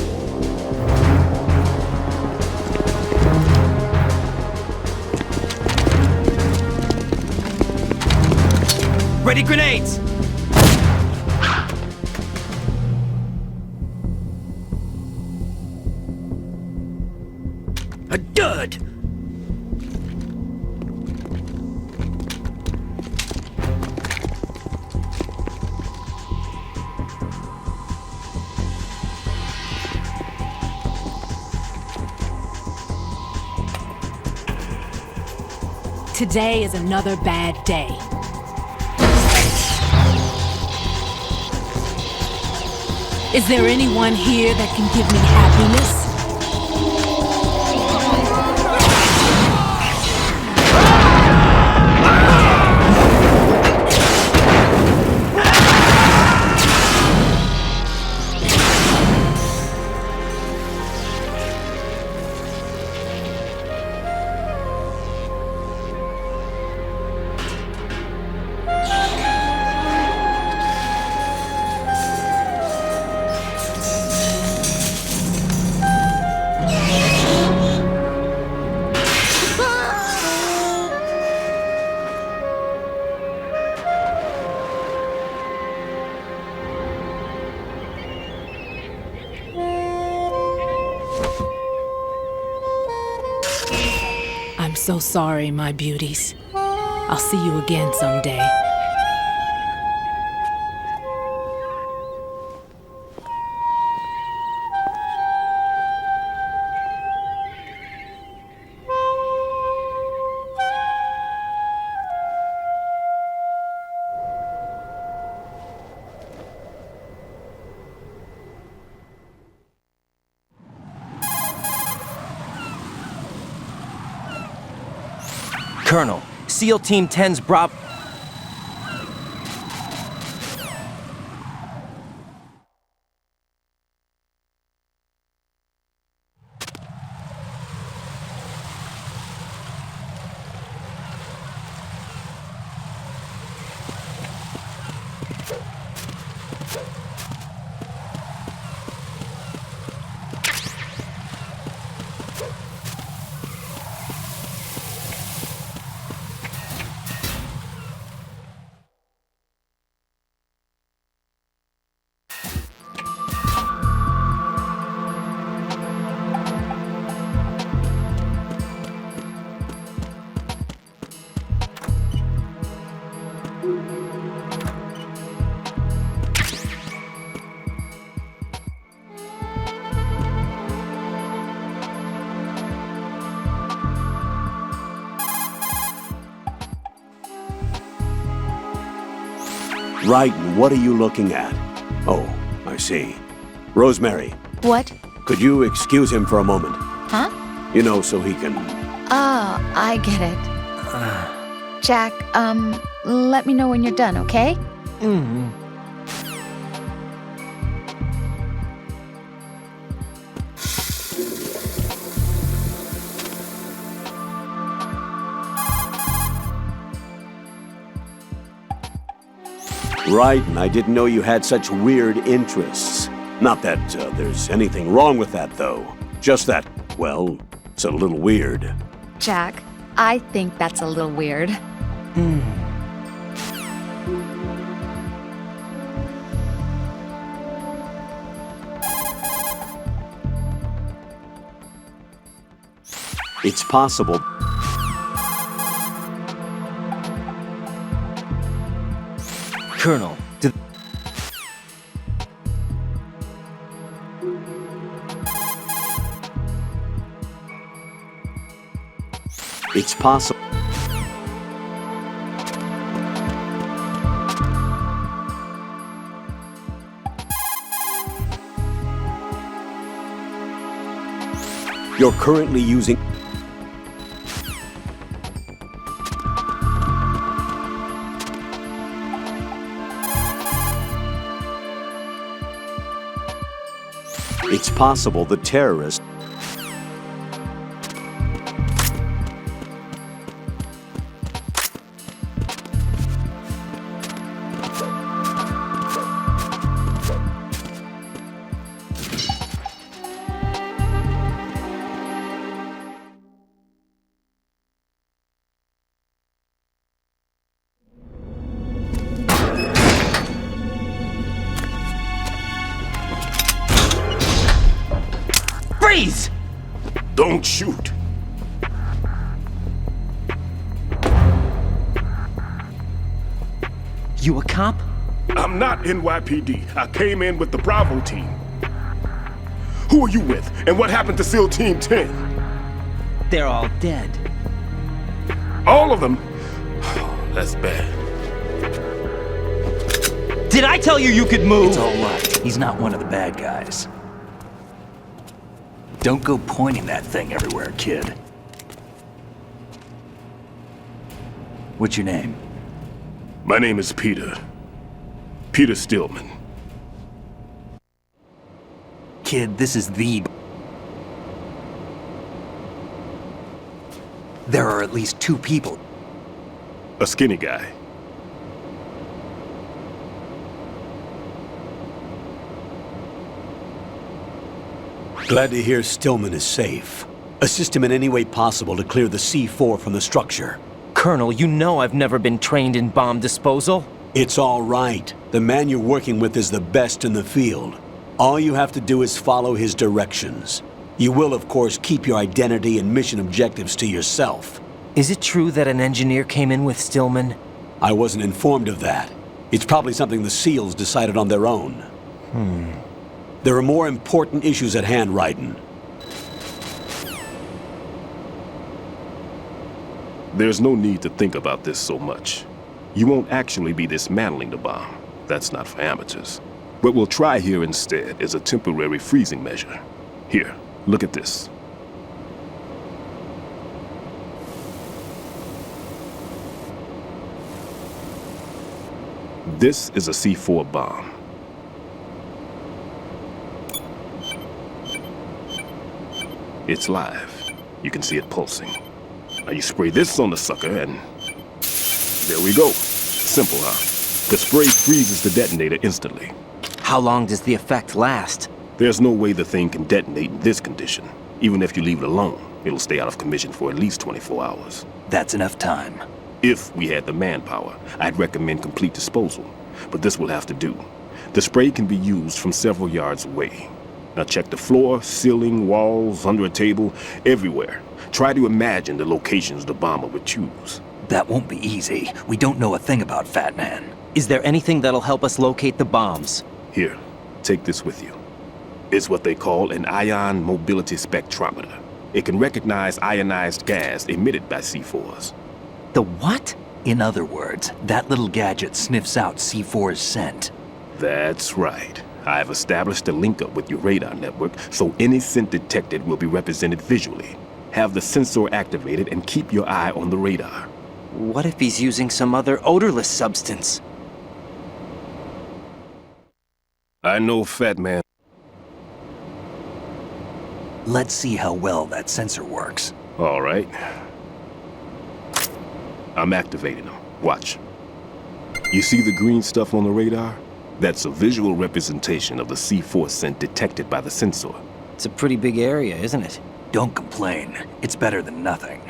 Ready grenades! A dud! Today is another bad day. Is there anyone here that can give me happiness? I'm so sorry, my beauties. I'll see you again someday. Colonel, SEAL Team 10's Bravo... Right, and what are you looking at? Oh, I see. Rosemary, What? could you excuse him for a moment? Huh? You know, so he can... Oh, I get it. Jack, let me know when you're done, okay? Mm-hmm. Right, and I didn't know you had such weird interests. Not that there's anything wrong with that, though. Just that, well, it's a little weird. Jack, I think that's a little weird. It's possible. Colonel, It's possible. You're currently using... It's possible the terrorist... Freeze! Don't shoot. You a cop? I'm not NYPD. I came in with the Bravo team. Who are you with? And what happened to SEAL Team 10? They're all dead. All of them? That's bad. Did I tell you you could move? It's all right. He's not one of the bad guys. Don't go pointing that thing everywhere, kid. What's your name? My name is Peter. Peter Stillman. Kid, this is the... There are at least 2 people. A skinny guy. Glad to hear Stillman is safe. Assist him in any way possible to clear the C4 from the structure. Colonel, you know I've never been trained in bomb disposal. It's all right. The man you're working with is the best in the field. All you have to do is follow his directions. You will, of course, keep your identity and mission objectives to yourself. Is it true that an engineer came in with Stillman? I wasn't informed of that. It's probably something the SEALs decided on their own. There are more important issues at hand, Raiden. There's no need to think about this so much. You won't actually be dismantling the bomb. That's not for amateurs. What we'll try here instead is a temporary freezing measure. Here, look at this. This is a C4 bomb. It's live. You can see it pulsing. Now you spray this on the sucker and... there we go. Simple, huh? The spray freezes the detonator instantly. How long does the effect last? There's no way the thing can detonate in this condition. Even if you leave it alone, it'll stay out of commission for at least 24 hours. That's enough time. If we had the manpower, I'd recommend complete disposal. But this will have to do. The spray can be used from several yards away. Now check the floor, ceiling, walls, under a table, everywhere. Try to imagine the locations the bomber would choose. That won't be easy. We don't know a thing about Fat Man. Is there anything that'll help us locate the bombs? Here, take this with you. It's what they call an ion mobility spectrometer. It can recognize ionized gas emitted by C4s. The what? In other words, that little gadget sniffs out C4's scent. That's right. I've established a link-up with your radar network, so any scent detected will be represented visually. Have the sensor activated and keep your eye on the radar. What if he's using some other odorless substance? I know, Fat Man. Let's see how well that sensor works. All right. I'm activating them. Watch. You see the green stuff on the radar? That's a visual representation of the C4 scent detected by the sensor. It's a pretty big area, isn't it? Don't complain. It's better than nothing.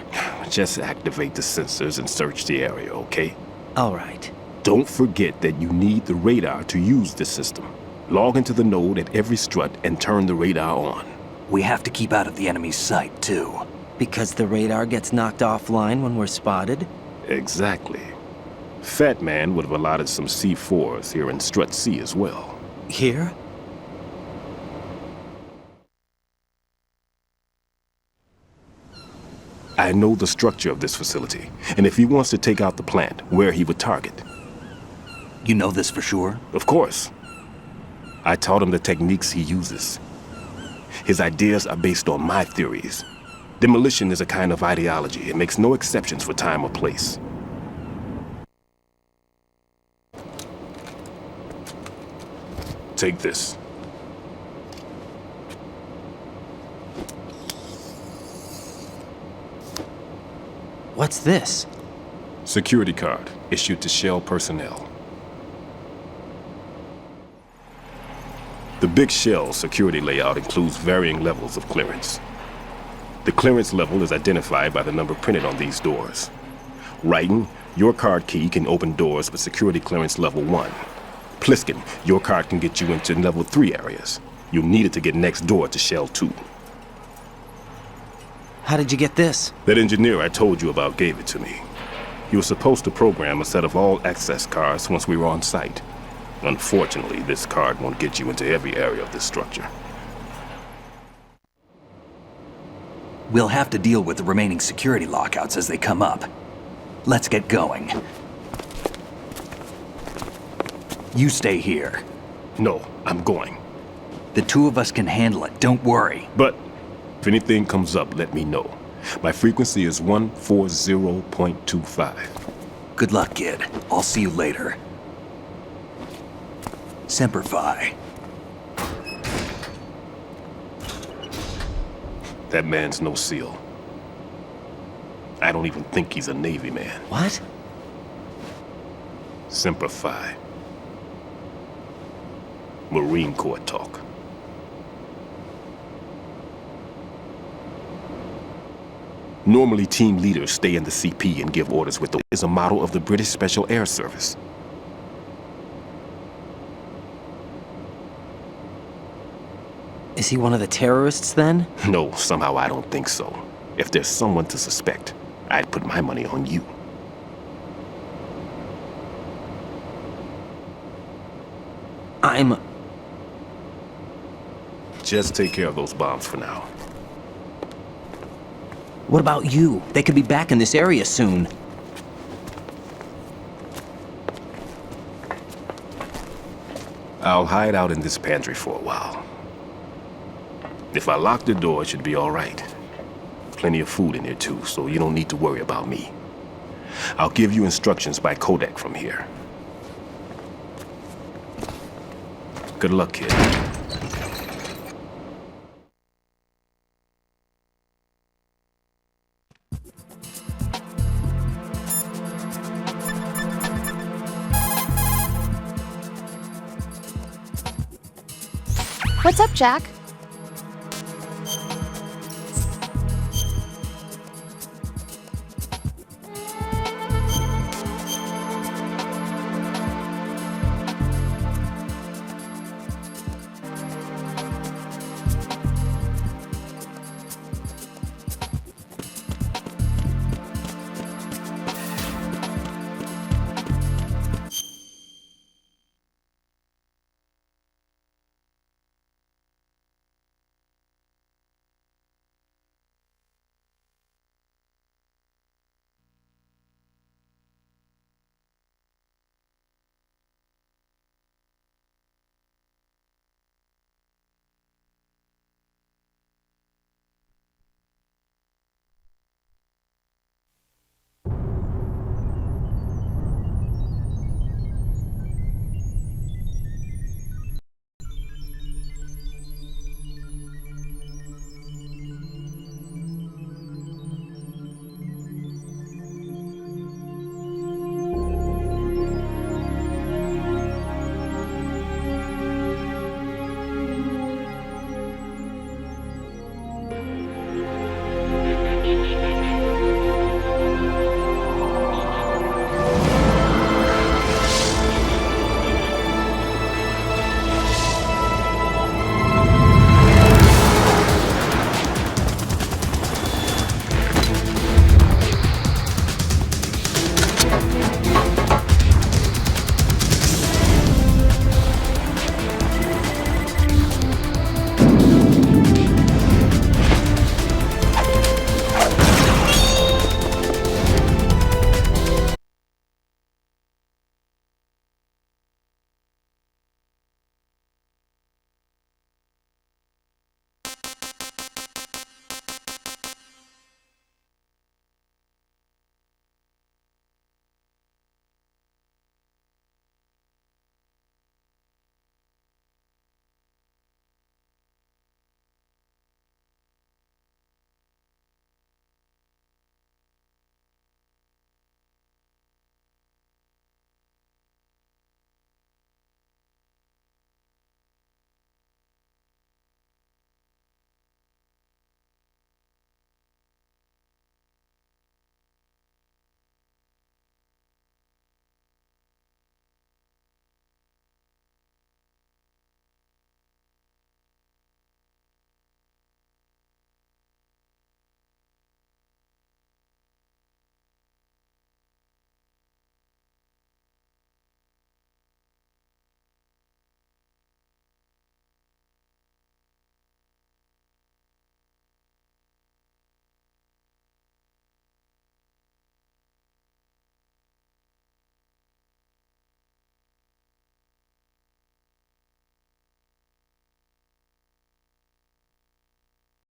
Just activate the sensors and search the area, okay? All right. Don't forget that you need the radar to use this system. Log into the node at every strut and turn the radar on. We have to keep out of the enemy's sight, too. Because the radar gets knocked offline when we're spotted? Exactly. Fat Man would have allotted some C4s here in Strut C as well. Here? I know the structure of this facility, and if he wants to take out the plant, where he would target. You know this for sure? Of course. I taught him the techniques he uses. His ideas are based on my theories. Demolition is a kind of ideology. It makes no exceptions for time or place. Take this. What's this? Security card issued to Shell personnel. The big Shell security layout includes varying levels of clearance. The clearance level is identified by the number printed on these doors. Raiden, your card key can open doors with security clearance level 1. Pliskin, your card can get you into level 3 areas. You'll need it to get next door to Shell 2. How did you get this? That engineer I told you about gave it to me. He was supposed to program a set of all-access cards once we were on site. Unfortunately, this card won't get you into every area of this structure. We'll have to deal with the remaining security lockouts as they come up. Let's get going. You stay here. No, I'm going. The two of us can handle it, don't worry. But if anything comes up, let me know. My frequency is 140.25. Good luck, kid. I'll see you later. Semper Fi. That man's no SEAL. I don't even think he's a Navy man. What? Semper Fi. Marine Corps talk. Normally, team leaders stay in the CP and give orders with the is a model of the British Special Air Service. Is he one of the terrorists then? No, somehow I don't think so. If there's someone to suspect, I'd put my money on you. Just take care of those bombs for now. What about you? They could be back in this area soon. I'll hide out in this pantry for a while. If I lock the door, it should be all right. Plenty of food in here too, so you don't need to worry about me. I'll give you instructions by codec from here. Good luck, kid. What's up, Jack?